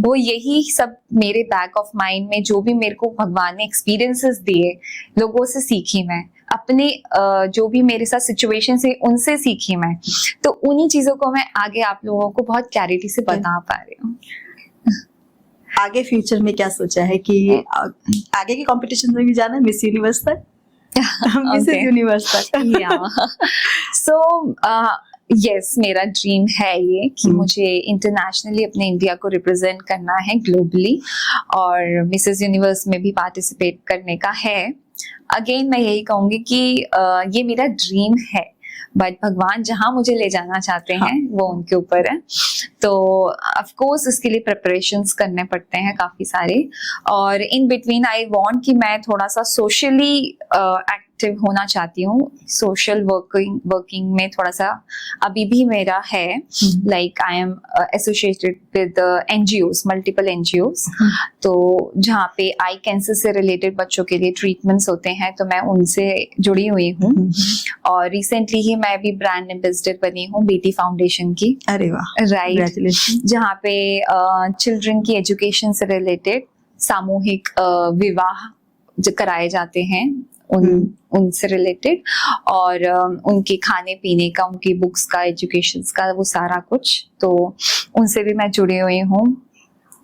वो यही सब मेरे बैक ऑफ माइंड में जो भी मेरे को भगवान ने एक्सपीरियंसेस दिए, लोगों से सीखी मैं, अपने जो भी मेरे साथ सिचुएशन से उनसे सीखी मैं, तो उन्हीं चीजों को मैं आगे आप लोगों को बहुत क्लैरिटी से बता पा रही हूँ। आगे फ्यूचर में क्या सोचा है कि आगे के कंपटीशन में भी जाना है, मिस यूनिवर्स तक? मिसेस यूनिवर्स तक। सो यस, मेरा ड्रीम है ये कि मुझे इंटरनेशनली अपने इंडिया को रिप्रेजेंट करना है ग्लोबली, और मिसेस यूनिवर्स में भी पार्टिसिपेट करने का है। अगेन मैं यही कहूंगी कि ये मेरा ड्रीम है, बट भगवान जहाँ मुझे ले जाना चाहते हैं वो उनके ऊपर है। तो ऑफ कोर्स इसके लिए प्रिपरेशंस करने पड़ते हैं काफी सारे, और इन बिटवीन आई वांट कि मैं थोड़ा सा सोशली एक्टिव होना चाहती हूँ। सोशल वर्किंग में थोड़ा सा अभी भी मेरा है, like I am associated with NGOs, multiple NGOs, तो जहाँ पे आई कैंसर से रिलेटेड बच्चों के लिए ट्रीटमेंट्स होते हैं, तो मैं उनसे जुड़ी हुई हूँ। और रिसेंटली ही मैं भी ब्रांड एम्बेसडर बनी हूँ बेटी फाउंडेशन की। अरे वाह, राइट, जहाँ पे चिल्ड्रन की एजुकेशन से रिलेटेड सामूहिक विवाह जो कराए जाते हैं उनसे रिलेटेड, और उनके खाने पीने का, उनकी बुक्स का, एजुकेशन का, वो सारा कुछ, तो उनसे भी मैं जुड़ी हुई हूँ।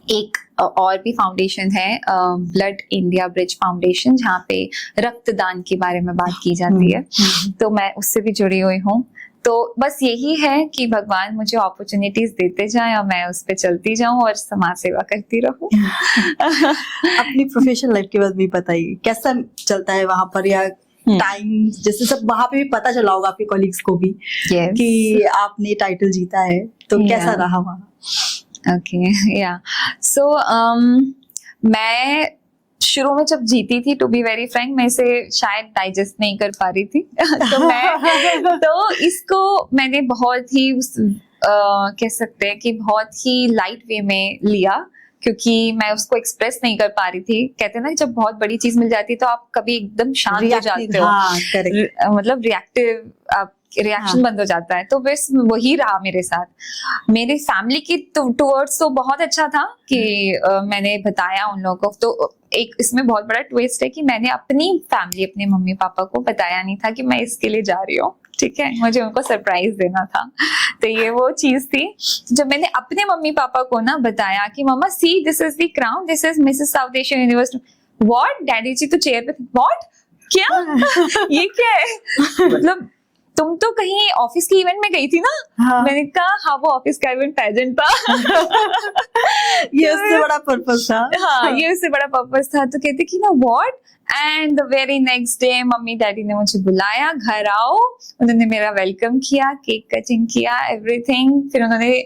एक और भी फाउंडेशन है ब्लड इंडिया ब्रिज फाउंडेशन, जहाँ पे रक्तदान के बारे में बात की जाती है, तो मैं उससे भी जुड़ी हुई हूँ। तो बस यही है कि भगवान मुझे अपॉर्चुनिटीज देते जाएं और मैं उस पे चलती जाऊं और समाज सेवा करती रहूं। अपनी प्रोफेशनल लाइफ के बाद भी बताइए कैसा चलता है वहां पर, या टाइम जैसे सब वहां पे भी पता चला होगा आपके कॉलीग्स को भी कि आपने टाइटल जीता है, तो कैसा रहा वहाँ? ओके, या सो मैं शुरू में जब जीती थी, टू बी वेरी फ्रैंक, मैं इसे शायद डाइजेस्ट नहीं कर पा रही थी तो इसको मैंने बहुत ही कह सकते हैं कि बहुत ही लाइट वे में लिया, क्योंकि मैं उसको एक्सप्रेस नहीं कर पा रही थी। कहते हैं ना, जब बहुत बड़ी चीज मिल जाती है तो आप कभी एकदम शांत हो जाते हो, मतलब रिएक्टिव, आप रिएक्शन बंद हो जाता है। तो बस वही रहा मेरे साथ। मेरे फैमिली की टुवर्ड्स तो बहुत अच्छा था कि मैंने बताया उन लोगों को। तो एक इसमें बहुत बड़ा ट्विस्ट है कि मैंने अपनी फैमिली, अपने मम्मी पापा को बताया नहीं था कि मैं इसके लिए जा रही हूँ, ठीक है, मुझे उनको सरप्राइज देना था। तो ये वो चीज थी जब मैंने अपने मम्मी पापा को ना बताया कि मम्मा see this is the crown, this is Mrs South Asian University. What? Daddy ji तो चेयर पे, व्हाट, क्या ये क्या है? मतलब तुम तो कहीं ऑफिस के इवेंट में गई थी ना? हाँ। मैंने कहा हाँ, वो ऑफिस का इवेंट पेजेंट था। ये उससे बड़ा पर्पस था। हाँ, ये उससे बड़ा पर्पस था। तो कहते कि ना what, and the very next day mummy daddy ने मुझे बुलाया, घर आओ, उन्होंने मेरा वेलकम किया, केक कटिंग किया, एवरीथिंग। फिर उन्होंने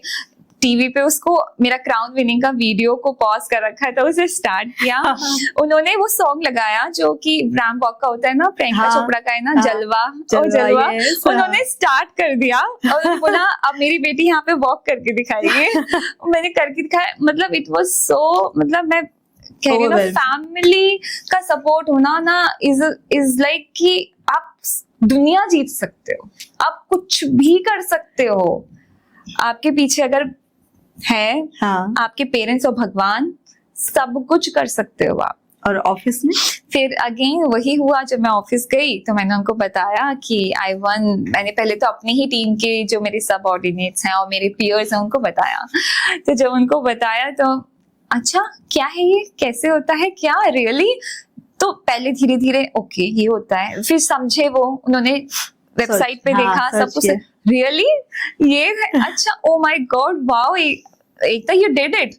टीवी पे उसको, मेरा क्राउन विनिंग का वीडियो को पॉज कर रखा था, उसे स्टार्ट किया। उन्होंने वो सॉन्ग लगाया जो कि रैम वॉक का होता है ना, प्रियंका चोपड़ा का है ना, जलवा, जलवा उन्होंने स्टार्ट कर दिया और बोला अब मेरी बेटी यहाँ पे वॉक करके दिखाएगी। मैंने करके दिखाया। मतलब इट वाज सो, मतलब मैं कह रही हूँ ना, फैमिली का सपोर्ट होना ना इज लाइक कि आप दुनिया जीत सकते हो, आप कुछ भी कर सकते हो। आपके पीछे अगर है आपके पेरेंट्स और भगवान, सब कुछ कर सकते हो आप। और ऑफिस में फिर अगेन वही हुआ, जब मैं ऑफिस गई तो मैंने उनको बताया कि आई वन। मैंने पहले तो अपनी ही टीम के जो मेरे सबऑर्डिनेट्स हैं और मेरे पीयर्स हैं उनको बताया। तो जब उनको बताया तो अच्छा क्या है ये, कैसे होता है, क्या रियली? तो पहले धीरे धीरे ओके ये होता है, फिर समझे वो, उन्होंने वेबसाइट पे देखा, सब कुछ रियली ये है, अच्छा ओ माय गॉड वाओ, एक तो यू डिड इट।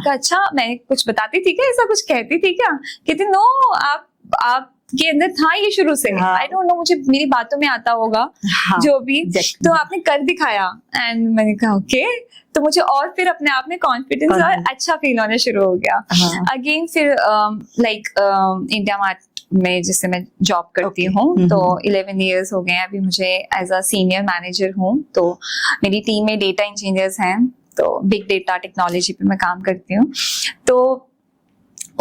अच्छा मैं कुछ बताती थी क्या, ऐसा कुछ कहती थी क्या? कहती नो, आप के अंदर था ये शुरू से। आई डोंट नो, मुझे मेरी बातों में आता होगा जो भी, तो आपने कर दिखाया। एंड मैंने कहा ओके, तो मुझे और फिर अपने आप में कॉन्फिडेंस और अच्छा फील होने शुरू हो गया। अगेन फिर लाइक इंडिया मार्ट में जिससे मैं जॉब करती हूँ, तो 11 इयर्स हो गए अभी मुझे एज अ सीनियर मैनेजर हूँ। तो मेरी टीम में डेटा इंजीनियर्स हैं, तो बिग डेटा टेक्नोलॉजी पे मैं काम करती हूँ। तो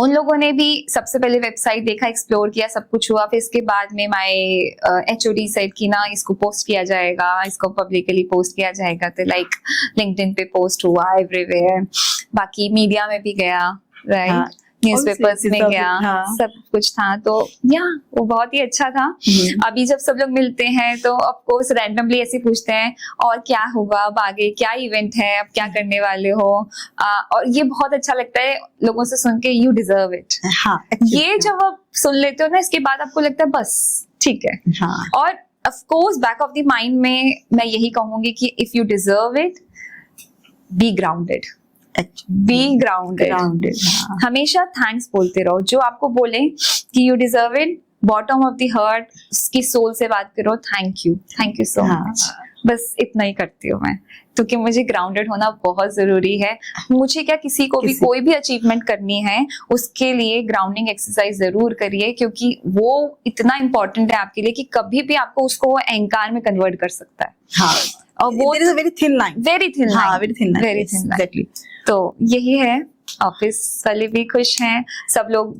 उन लोगों ने भी सबसे पहले वेबसाइट देखा, एक्सप्लोर किया, सब कुछ हुआ। फिर इसके बाद में माय एचओडी सेड कि ना इसको पोस्ट किया जाएगा, इसको पब्लिकली पोस्ट किया जाएगा। तो लाइक लिंक्डइन पे पोस्ट हुआ, एवरीवेयर, बाकी मीडिया में भी गया, राइट, न्यूज़पेपर्स में गया, सब कुछ था। तो या वो बहुत ही अच्छा था। अभी जब सब लोग मिलते हैं तो ऑफ कोर्स रैंडमली ऐसे पूछते हैं और क्या होगा अब आगे, क्या इवेंट है, अब क्या करने वाले हो, और ये बहुत अच्छा लगता है लोगों से सुन के, यू डिजर्व इट। ये जब आप सुन लेते हो ना, इसके बाद आपको लगता है बस ठीक है। और of course back of the mind में मैं यही कहूंगी कि if you deserve it, be grounded, be grounded. हमेशा थैंक्स बोलते रहो। जो आपको बोले कि you deserve it, bottom of the heart, उसकी सोल से बात करो, थैंक यू सो मच। बस इतना ही करती हूँ मैं, क्योंकि मुझे ग्राउंडेड होना बहुत जरूरी है। मुझे क्या, किसी को भी कोई भी अचीवमेंट करनी है, उसके लिए ग्राउंडिंग एक्सरसाइज जरूर करिए, क्योंकि वो इतना इंपॉर्टेंट है आपके लिए कि कभी भी आपको उसको वो अहंकार में कन्वर्ट कर सकता है। हाँ, और वो very thin line, very thin line, very thin exactly. तो यही है। ऑफिस वाले भी खुश हैं, सब लोग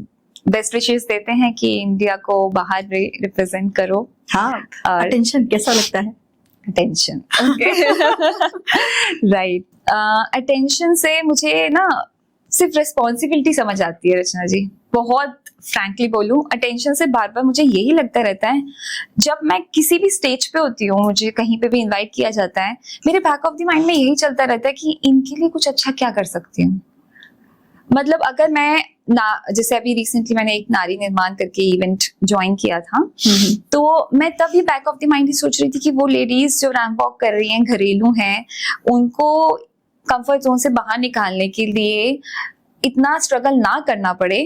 बेस्ट विशेस देते हैं कि इंडिया को बाहर रिप्रेजेंट करो। हाँ, अटेंशन कैसा लगता है? Attention, right. अटेंशन से मुझे ना सिर्फ रिस्पॉन्सिबिलिटी समझ आती है रचना जी, बहुत फ्रैंकली बोलूं। अटेंशन से बार बार मुझे यही लगता रहता है, जब मैं किसी भी स्टेज पे होती हूँ, मुझे कहीं पे भी इनवाइट किया जाता है, मेरे बैक ऑफ द माइंड में यही चलता रहता है कि इनके लिए कुछ अच्छा क्या कर सकती हूँ। मतलब अगर मैं जैसे अभी रिसेंटली मैंने एक नारी निर्माण करके इवेंट ज्वाइन किया था, तो मैं तभी बैक ऑफ द माइंड ही सोच रही थी कि वो लेडीज जो रैंप वॉक कर रही हैं, घरेलू हैं, उनको कंफर्ट जोन से बाहर निकालने के लिए इतना स्ट्रगल ना करना पड़े,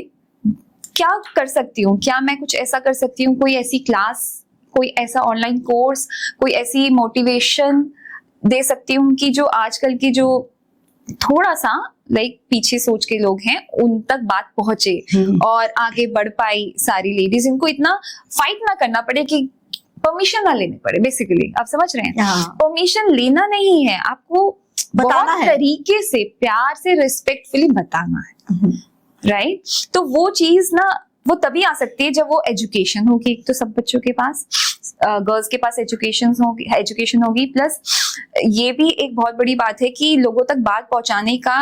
क्या कर सकती हूँ? क्या मैं कुछ ऐसा कर सकती हूँ? कोई ऐसी क्लास, कोई ऐसा ऑनलाइन कोर्स, कोई ऐसी मोटिवेशन दे सकती हूँ कि जो आजकल की जो थोड़ा सा पीछे सोच के लोग हैं, उन तक बात पहुंचे और आगे बढ़ पाई सारी लेडीज, इनको इतना फाइट ना करना पड़े कि परमिशन ना लेने पड़े। बेसिकली आप समझ रहे हैं, परमिशन लेना नहीं है, आपको बताना है, तरीके से, प्यार से, रिस्पेक्टफुली बताना है, राइट? तो वो चीज ना, वो तभी आ सकती है जब वो एजुकेशन होगी। एक तो सब बच्चों के पास, गर्ल्स के पास एजुकेशन होगी, प्लस ये भी एक बहुत बड़ी बात है कि लोगों तक बात पहुंचाने का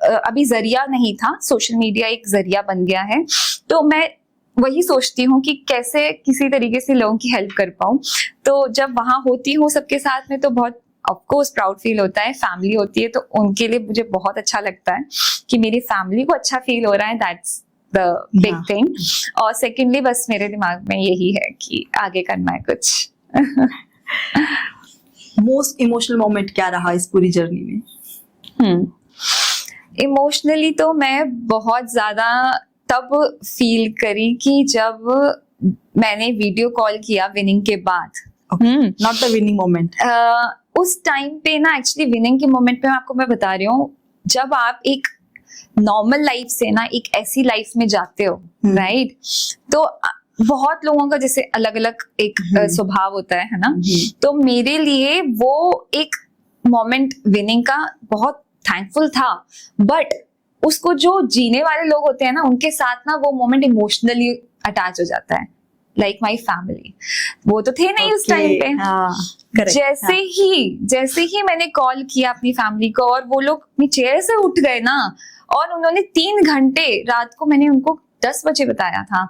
अभी जरिया नहीं था, सोशल मीडिया एक जरिया बन गया है। तो मैं वही सोचती हूँ कि कैसे किसी तरीके से लोगों की हेल्प कर पाऊँ। तो जब वहां होती हूँ सबके साथ में, तो बहुत ऑफकोर्स प्राउड फील होता है। फैमिली होती है तो उनके लिए मुझे बहुत अच्छा लगता है कि मेरी फैमिली को अच्छा फील हो रहा है, दैट्स द बिग थिंग। और सेकेंडली बस मेरे दिमाग में यही है कि आगे करना है कुछ। मोस्ट इमोशनल मोमेंट क्या रहा इस पूरी जर्नी में? इमोशनली तो मैं बहुत ज्यादा तब फील करी कि जब मैंने वीडियो कॉल किया विनिंग के बाद। Not the winning moment. उस टाइम पे ना, एक्चुअली विनिंग के मोमेंट पे आपको मैं बता रही हूँ, जब आप एक नॉर्मल लाइफ से ना एक ऐसी लाइफ में जाते हो, राइट? तो बहुत लोगों का जैसे अलग अलग एक स्वभाव होता है ना? तो मेरे लिए वो एक मोमेंट विनिंग का बहुत थैंकफुल था, बट उसको जो जीने वाले लोग होते हैं ना, उनके साथ ना वो मोमेंट इमोशनली अटैच हो जाता है। लाइक माई फैमिली, वो तो थे नहीं उस टाइम पे। जैसे ही मैंने कॉल किया अपनी फैमिली को और वो लोग अपनी चेयर से उठ गए ना, और उन्होंने 3 घंटे, रात को मैंने उनको 10 बजे बताया था,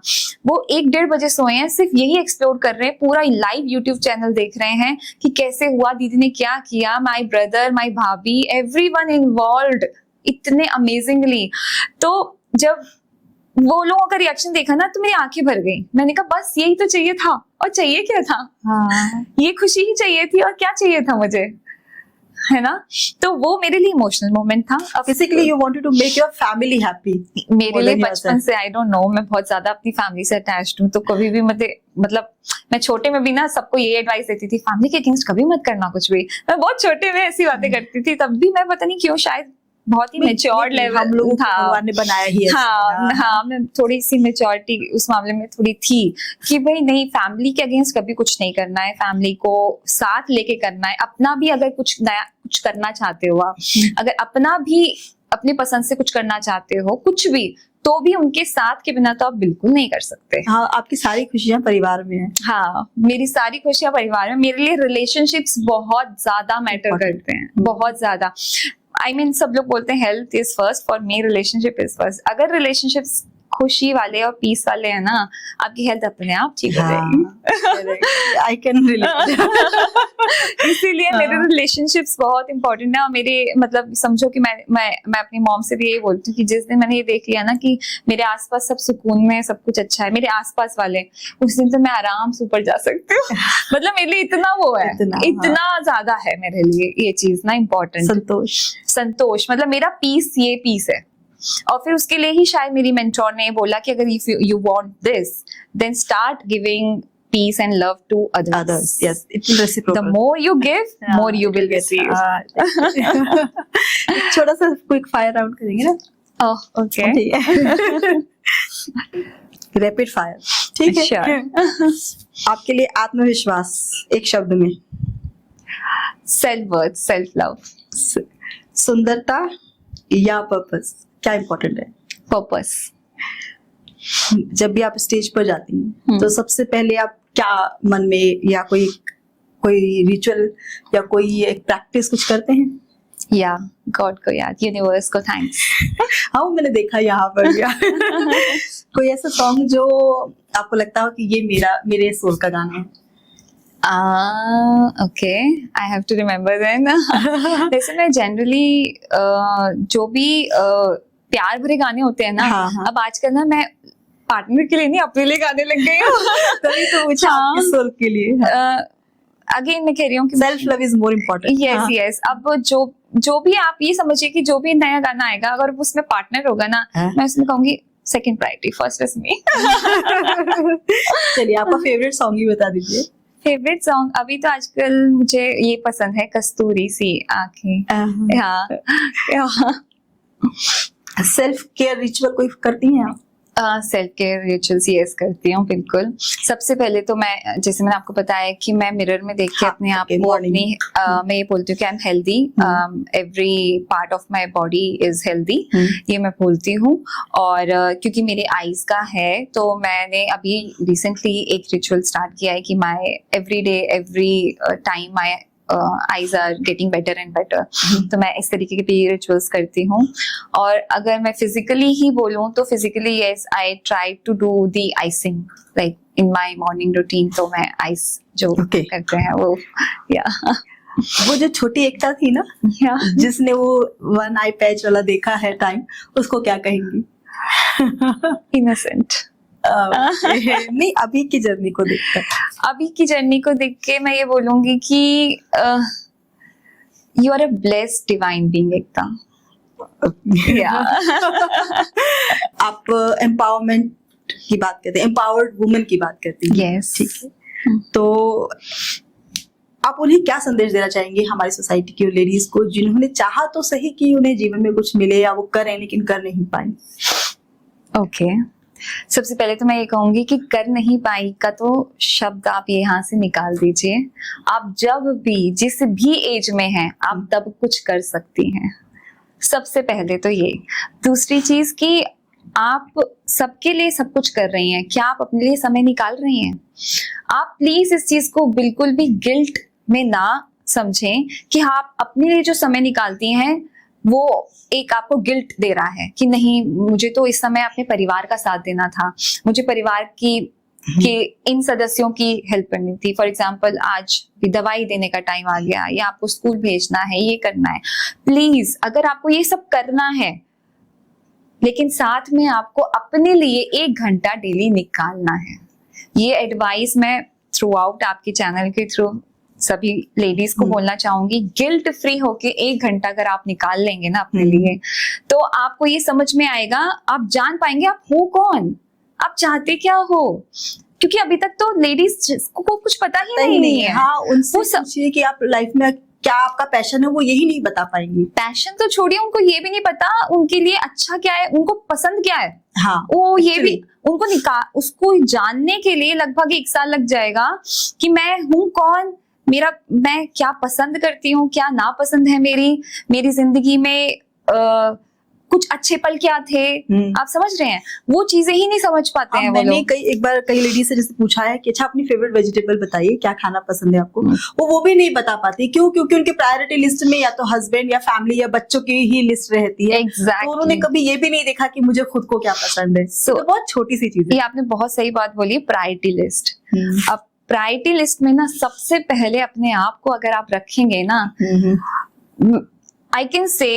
वो 1-1:30 बजे सोए हैं, सिर्फ यही एक्सप्लोर कर रहे हैं, पूरा लाइव यूट्यूब चैनल देख रहे हैं कि कैसे हुआ, दीदी ने क्या किया, माय ब्रदर, माय भाभी, एवरीवन इन्वॉल्व्ड इतने अमेजिंगली। तो जब वो लोगों का रिएक्शन देखा ना, तो मेरी आंखें भर गई। मैंने कहा बस यही तो चाहिए था, और चाहिए क्या था? ये खुशी ही चाहिए थी, और क्या चाहिए था मुझे, है ना? तो वो मेरे लिए इमोशनल मोमेंट था। Basically you wanted to make your family happy. मेरे लिए बचपन से, आई डोंट नो, मैं बहुत ज्यादा अपनी फैमिली से अटैच्ड हूँ। तो कभी भी मतलब मैं छोटे में भी ना सबको ये एडवाइस देती थी, फैमिली के अगेंस्ट कभी मत करना कुछ भी। मैं बहुत छोटे में ऐसी बातें करती थी, तब भी मैं पता नहीं क्यों, शायद बहुत ही मेच्योर लेवल हम लोगों को भगवान ने बनाया ही है। हाँ, मैं थोड़ी सी मेच्योरिटी उस मामले में थोड़ी थी कि भाई नहीं, फैमिली के अगेंस्ट कभी कुछ नहीं करना है, फैमिली को साथ लेके करना है। अपना भी अगर कुछ नया कुछ करना चाहते हो आप, अगर अपना भी अपनी पसंद से कुछ करना चाहते हो कुछ भी, तो भी उनके साथ के बिना तो आप बिल्कुल नहीं कर सकते। हाँ, आपकी सारी खुशियां परिवार में है। हाँ, मेरी सारी खुशियां परिवार में। मेरे लिए रिलेशनशिप्स बहुत ज्यादा मैटर करते हैं, बहुत ज्यादा। I mean, सब लोग बोलते हैं health is first, for me relationship is first. अगर रिलेशनशिप्स खुशी वाले और पीस वाले हैं ना, आपकी हेल्थ अपने आप ठीक हो जाएगी। I can relate. इसीलिए मेरे रिलेशनशिप्स बहुत इंपॉर्टेंट है। और मेरे मतलब समझो कि मैं अपनी मॉम से भी यही बोलती हूँ कि जिस दिन मैंने ये देख लिया ना कि मेरे आसपास सब सुकून में है, सब कुछ अच्छा है, मेरे आसपास वाले, उस दिन से मैं आराम से ऊपर जा सकती हूँ। मतलब मेरे लिए इतना वो है, इतना ज्यादा है मेरे लिए ये चीज ना इम्पोर्टेंट। संतोष मतलब मेरा पीस, ये पीस है। और फिर उसके लिए ही शायद मेरी मेंटोर ने बोला कि अगर if you want this then start giving peace and love to others. Yes, it will reciprocate. The more you give, more you will receive. एक छोटा सा क्विक फायर राउंड करेंगे ना? Oh, okay. रैपिड फायर, ठीक है? Sure. आपके लिए आत्मविश्वास एक शब्द में? Self worth, self love. सुंदरता या पर्पस, क्या इम्पोर्टेंट है? Purpose. जब भी आप स्टेज पर जाती हैं तो सबसे पहले आप क्या मन में, या कोई रिचुअल या कोई एक प्रैक्टिस कुछ करते हैं? या गॉड को याद, यूनिवर्स को थैंक्स। हाँ, मैंने देखा यहाँ पर भी। कोई ऐसा सॉन्ग जो आपको लगता हो कि ये मेरे सोल का गाना है? Okay, I have to remember then. वैसे मैं जनरली जो भी प्यार भरे गाने होते हैं ना, हाँ. अब आजकल ना मैं पार्टनर के लिए नहीं अपने लिए गाने लग गई हूँ। तभी तो पूछा आपके सोल के लिए। अगेन मैं कह रही हूँ कि self love is more important. Yes. अब जो भी आप ये समझिए कि जो भी नया गाना आएगा, अगर उसमें पार्टनर होगा ना, मैं उसमें कहूंगी second priority, first is me. चलिए, आपका फेवरेट सॉन्ग ही बता दीजिए। फेवरेट सॉन्ग अभी तो आजकल मुझे ये पसंद है, कस्तूरी सी आंखें। हाँ। सेल्फ केयर रिचुअल कोई करती हैं आप? सेल्फ केयर रिचुअल्स यस करती हूँ, बिल्कुल। सबसे पहले तो मैं, जैसे मैंने आपको बताया कि मैं मिरर में देख के अपने आप को मैं ये बोलती हूँ कि I am healthy, every part of my body is healthy, ये मैं बोलती हूँ। और क्योंकि मेरे आईज का है, तो मैंने अभी रिसेंटली एक रिचुअल स्टार्ट किया है कि my every day every time my eyes are getting better and better. तो मैं इस तरीके के भी रिचुअल्स करती हूँ। और अगर मैं फिजिकली ही बोलूँ तो physically yes, I try to do the icing like in my morning routine। तो मैं आइस जो करते हैं वो वो जो छोटी एकता थी ना, जिसने वो 1 eye patch वाला देखा है टाइम, उसको क्या कहेंगी? इनोसेंट। नहीं, अभी की जर्नी को देख के मैं ये बोलूंगी कि you are a blessed divine being Ekta. आप एम्पावरमेंट की बात करते हैं, एम्पावर्ड वुमेन की बात करती हैं। यस, ठीक है। तो आप उन्हें क्या संदेश देना चाहेंगे, हमारी सोसाइटी की लेडीज को, जिन्होंने चाहा तो सही कि उन्हें जीवन में कुछ मिले या वो करें लेकिन कर नहीं पाई? ओके, सबसे पहले तो मैं ये कहूंगी कि कर नहीं पाई का तो शब्द आप यहाँ से निकाल दीजिए। आप जब भी जिस भी एज में हैं, आप तब कुछ कर सकती हैं। सबसे पहले तो ये। दूसरी चीज कि आप सबके लिए सब कुछ कर रही हैं, क्या आप अपने लिए समय निकाल रही हैं? आप प्लीज इस चीज को बिल्कुल भी गिल्ट में ना समझें कि आप अपने लिए जो समय निकालती हैं वो एक आपको गिल्ट दे रहा है कि नहीं, मुझे तो इस समय अपने परिवार का साथ देना था, मुझे परिवार की के इन सदस्यों की हेल्प करनी थी। फॉर एग्जाम्पल, आज भी दवाई देने का टाइम आ गया, या आपको स्कूल भेजना है, ये करना है। प्लीज, अगर आपको ये सब करना है, लेकिन साथ में आपको अपने लिए 1 घंटा डेली निकालना है। ये एडवाइस मैं थ्रू आउट आपके चैनल के थ्रू सभी लेडीज को बोलना चाहूंगी। गिल्ट फ्री होके 1 घंटा अगर आप निकाल लेंगे ना अपने लिए, तो आपको ये समझ में आएगा, आप जान पाएंगे आप हो कौन, आप चाहते क्या हो। क्योंकि अभी तक तो लेडीज को कुछ पता ही नहीं है। हाँ, उनसे पूछिए कि आप लाइफ में क्या आपका पैशन है, वो यही नहीं बता पाएंगी। पैशन तो छोड़िए, उनको ये भी नहीं पता उनके लिए अच्छा क्या है, उनको पसंद क्या है। हाँ, वो ये भी उनको उसको जानने के लिए लगभग 1 साल लग जाएगा कि मैं हूँ कौन, मैं क्या पसंद करती हूँ, क्या नापसंद है मेरी जिंदगी में, कुछ अच्छे पल क्या थे। आप समझ रहे हैं, वो चीजें ही नहीं समझ पाते हैं। मैंने एक बार कई लेडीज से जैसे पूछा है कि अच्छा अपनी फेवरेट वेजिटेबल बताइए, क्या खाना पसंद है आपको, वो भी नहीं बता पाती। क्यों? क्योंकि उनके प्रायोरिटी लिस्ट में या तो हस्बैंड या फैमिली या बच्चों की ही लिस्ट रहती है। तो उन्होंने कभी ये भी नहीं देखा कि मुझे खुद को क्या पसंद है। तो बहुत छोटी सी चीज है। ये आपने बहुत सही बात बोली, प्रायोरिटी लिस्ट। अब प्रायोरिटी लिस्ट में ना सबसे पहले अपने आप को अगर आप रखेंगे ना, I can say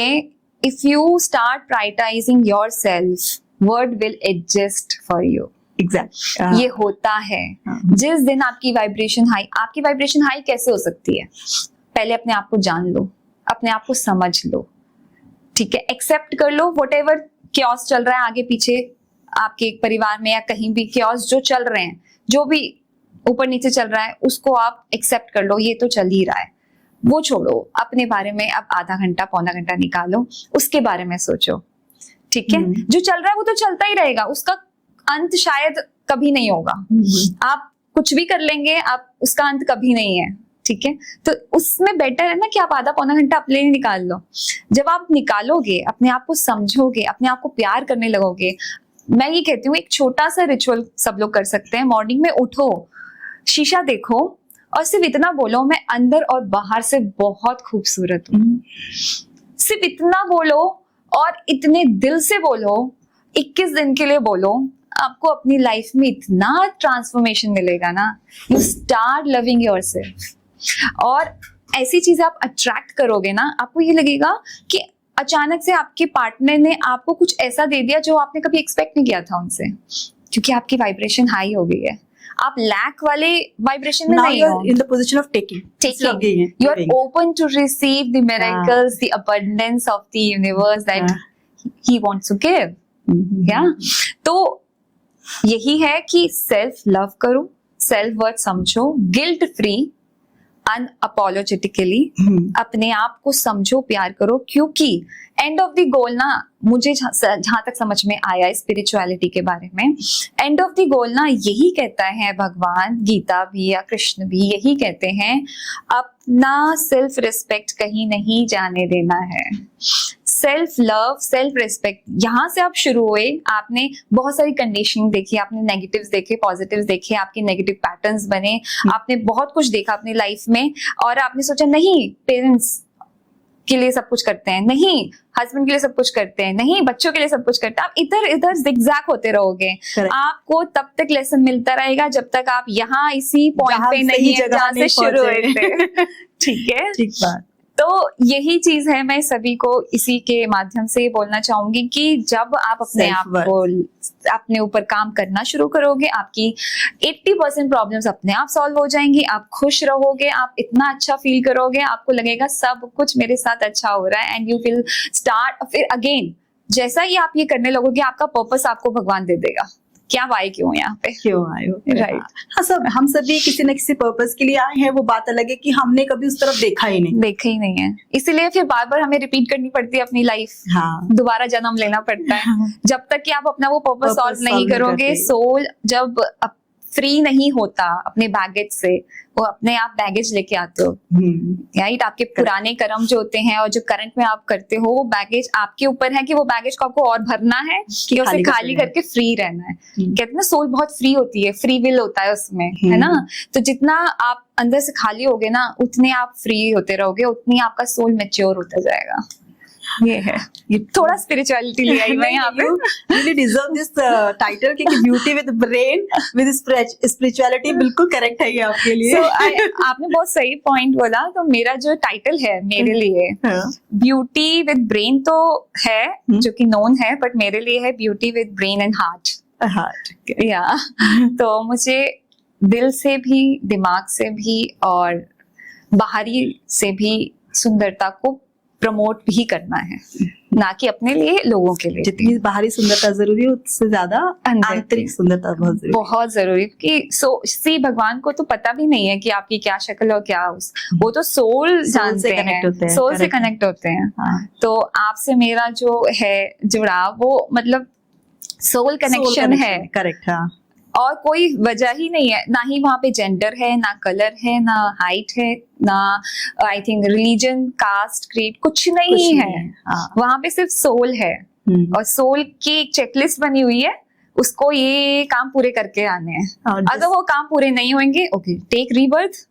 if you start prioritizing yourself, world will adjust for you. Exactly ये होता है। जिस दिन आपकी वाइब्रेशन हाई कैसे हो सकती है? पहले अपने आप को जान लो, अपने आप को समझ लो, ठीक है, एक्सेप्ट कर लो व्हाटएवर क्योस चल रहा है आगे पीछे आपके परिवार में या कहीं भी, क्योस जो चल रहे हैं, जो भी ऊपर नीचे चल रहा है उसको आप एक्सेप्ट कर लो, ये तो चल ही रहा है, वो छोड़ो। अपने बारे में अब आधा घंटा पौना घंटा निकालो, उसके बारे में सोचो, ठीक है। जो चल रहा है वो तो चलता ही रहेगा, उसका अंत शायद कभी नहीं होगा। आप कुछ भी कर लेंगे, आप उसका अंत कभी नहीं है, ठीक है। तो उसमें बेटर है ना कि आप आधा पौना घंटा अपने लिए निकाल लो। जब आप निकालोगे, अपने आप को समझोगे, अपने आप को प्यार करने लगोगे, मैं ये कहती हूँ एक छोटा सा रिचुअल सब लोग कर सकते हैं। मॉर्निंग में उठो, शीशा देखो और सिर्फ इतना बोलो, मैं अंदर और बाहर से बहुत खूबसूरत हूँ। सिर्फ इतना बोलो और इतने दिल से बोलो, 21 दिन के लिए बोलो, आपको अपनी लाइफ में इतना ट्रांसफॉर्मेशन मिलेगा ना। यू स्टार्ट लविंग योरसेल्फ और ऐसी चीजें आप अट्रैक्ट करोगे ना, आपको ये लगेगा कि अचानक से आपके पार्टनर ने आपको कुछ ऐसा दे दिया जो आपने कभी एक्सपेक्ट नहीं किया था उनसे, क्योंकि आपकी वाइब्रेशन हाई हो गई है। आप लैक वाले वाइब्रेशन में नहीं हो, in the position of taking, you are open to receive the miracles, the abundance of the universe that he wants to give. तो यही है कि सेल्फ लव करो, सेल्फ वर्थ समझो, गिल्ट फ्री, अनअपोलोजेटिकली अपने आप को समझो, प्यार करो, क्योंकि एंड ऑफ द गोल ना, मुझे जहां तक समझ में आया स्पिरिचुअलिटी के बारे में, एंड ऑफ द गोल ना यही कहता है भगवान, गीता भी या कृष्ण भी यही कहते हैं, अपना सेल्फ रिस्पेक्ट कहीं नहीं जाने देना है। सेल्फ लव, सेल्फ रिस्पेक्ट, यहाँ से आप शुरू हुए। आपने बहुत सारी कंडीशनिंग देखी, आपने नेगेटिव्स देखे, पॉजिटिव्स देखे, आपके नेगेटिव पैटर्न्स बने, आपने बहुत कुछ देखा अपनी लाइफ में और आपने सोचा नहीं पेरेंट्स के लिए सब कुछ करते हैं, नहीं हस्बैंड के लिए सब कुछ करते हैं, नहीं बच्चों के लिए सब कुछ करते हैं। आप इधर इधर जिगजैग होते रहोगे। आपको तब तक लेसन मिलता रहेगा जब तक आप यहाँ इसी पॉइंट पे नहीं है जहाँ से शुरू हुए थे। ठीक है, ठीक बात। तो यही चीज है, मैं सभी को इसी के माध्यम से बोलना चाहूंगी कि जब आप अपने आप को अपने ऊपर काम करना शुरू करोगे, आपकी 80% प्रॉब्लम्स अपने आप सॉल्व हो जाएंगी, आप खुश रहोगे, आप इतना अच्छा फील करोगे, आपको लगेगा सब कुछ मेरे साथ अच्छा हो रहा है, एंड यू विल स्टार्ट। फिर अगेन जैसा ही आप ये करने लगोगे, आपका पर्पस आपको भगवान दे देगा, क्या आए क्यों यहाँ पे, क्यों आए हो, राइट। हाँ, सब हम सभी किसी न किसी पर्पस के लिए आए हैं। वो बात अलग है कि हमने कभी उस तरफ देखा ही नहीं है, इसीलिए फिर बार बार हमें रिपीट करनी पड़ती है अपनी लाइफ। हाँ, दोबारा जन्म लेना पड़ता है जब तक कि आप अपना वो पर्पस सॉल्व नहीं करोगे। सोल जब फ्री नहीं होता अपने बैगेज से, वो अपने आप बैगेज लेके आते हो, राइट। आपके पुराने कर्म जो होते हैं और जो करंट में आप करते हो, वो बैगेज आपके ऊपर है कि वो बैगेज को आपको और भरना है कि उसे खाली करके फ्री रहना है। कहते हैं ना सोल बहुत फ्री होती है, फ्री विल होता है उसमें, है ना। तो जितना आप अंदर से खाली होगे ना, उतने आप फ्री होते रहोगे, उतनी आपका सोल मैच्योर होता जाएगा। ये है, ये थोड़ा स्पिरिचुअलिटी ले आई मैं यहाँ पे। really deserve this title क्योंकि beauty with brain with spirituality बिल्कुल करेक्ट है ये आपके लिए। आपने बहुत सही पॉइंट बोला। तो मेरा जो टाइटल है मेरे लिए ब्यूटी विद ब्रेन तो है, जो कि नोन है, बट मेरे लिए है beauty with brain and heart. या तो मुझे दिल से भी, दिमाग से भी और बाहरी से भी सुंदरता को प्रमोट भी करना है, ना कि अपने लिए, लोगों के लिए। जितनी बाहरी सुंदरता जरूरी है उससे ज्यादा आंतरिक सुंदरता बहुत जरूरी, क्योंकि भगवान को तो पता भी नहीं है कि आपकी क्या शक्ल और क्या वो तो सोल जानते हैं, सोल से कनेक्ट होते हैं। तो आपसे मेरा जो है जुड़ाव, वो मतलब सोल कनेक्शन है, करेक्ट। हाँ, और कोई वजह ही नहीं है, ना ही वहां पे जेंडर है, ना कलर है, ना हाइट है, ना I think religion, caste, creed, कुछ नहीं है। वहां पे सिर्फ सोल है और सोल की एक चेकलिस्ट बनी हुई है, उसको ये काम पूरे करके आने हैं। अगर वो काम पूरे नहीं होंगे, ओके, टेक रीबर्थ,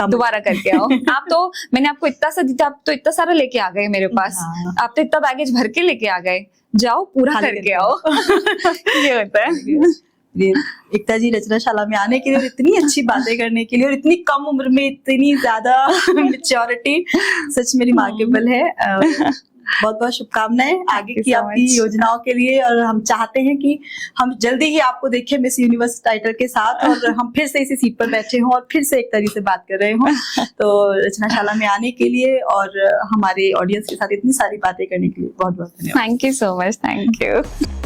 दोबारा करके आओ। आप तो मैंने आपको इतना सा दिया, आप तो इतना सारा लेके आ गए मेरे पास, आप तो इतना बैगेज भर के लेके आ गए, जाओ पूरा करके आओ। ये होता है। ये एकता जी रचनाशाला में आने के लिए और इतनी अच्छी बातें करने के लिए और इतनी कम उम्र में इतनी ज्यादा मैच्योरिटी सच में रिमार्केबल है। बहुत बहुत शुभकामनाएं आगे you की so आपकी much. योजनाओं के लिए, और हम चाहते हैं कि हम जल्दी ही आपको देखें मिस यूनिवर्स टाइटल के साथ, और हम फिर से इसी सीट पर बैठे हों और फिर से एक तरीके से बात कर रहे हों। तो रचनाशाला में आने के लिए और हमारे ऑडियंस के साथ इतनी सारी बातें करने के लिए बहुत बहुत धन्यवाद। Thank you so much, thank you.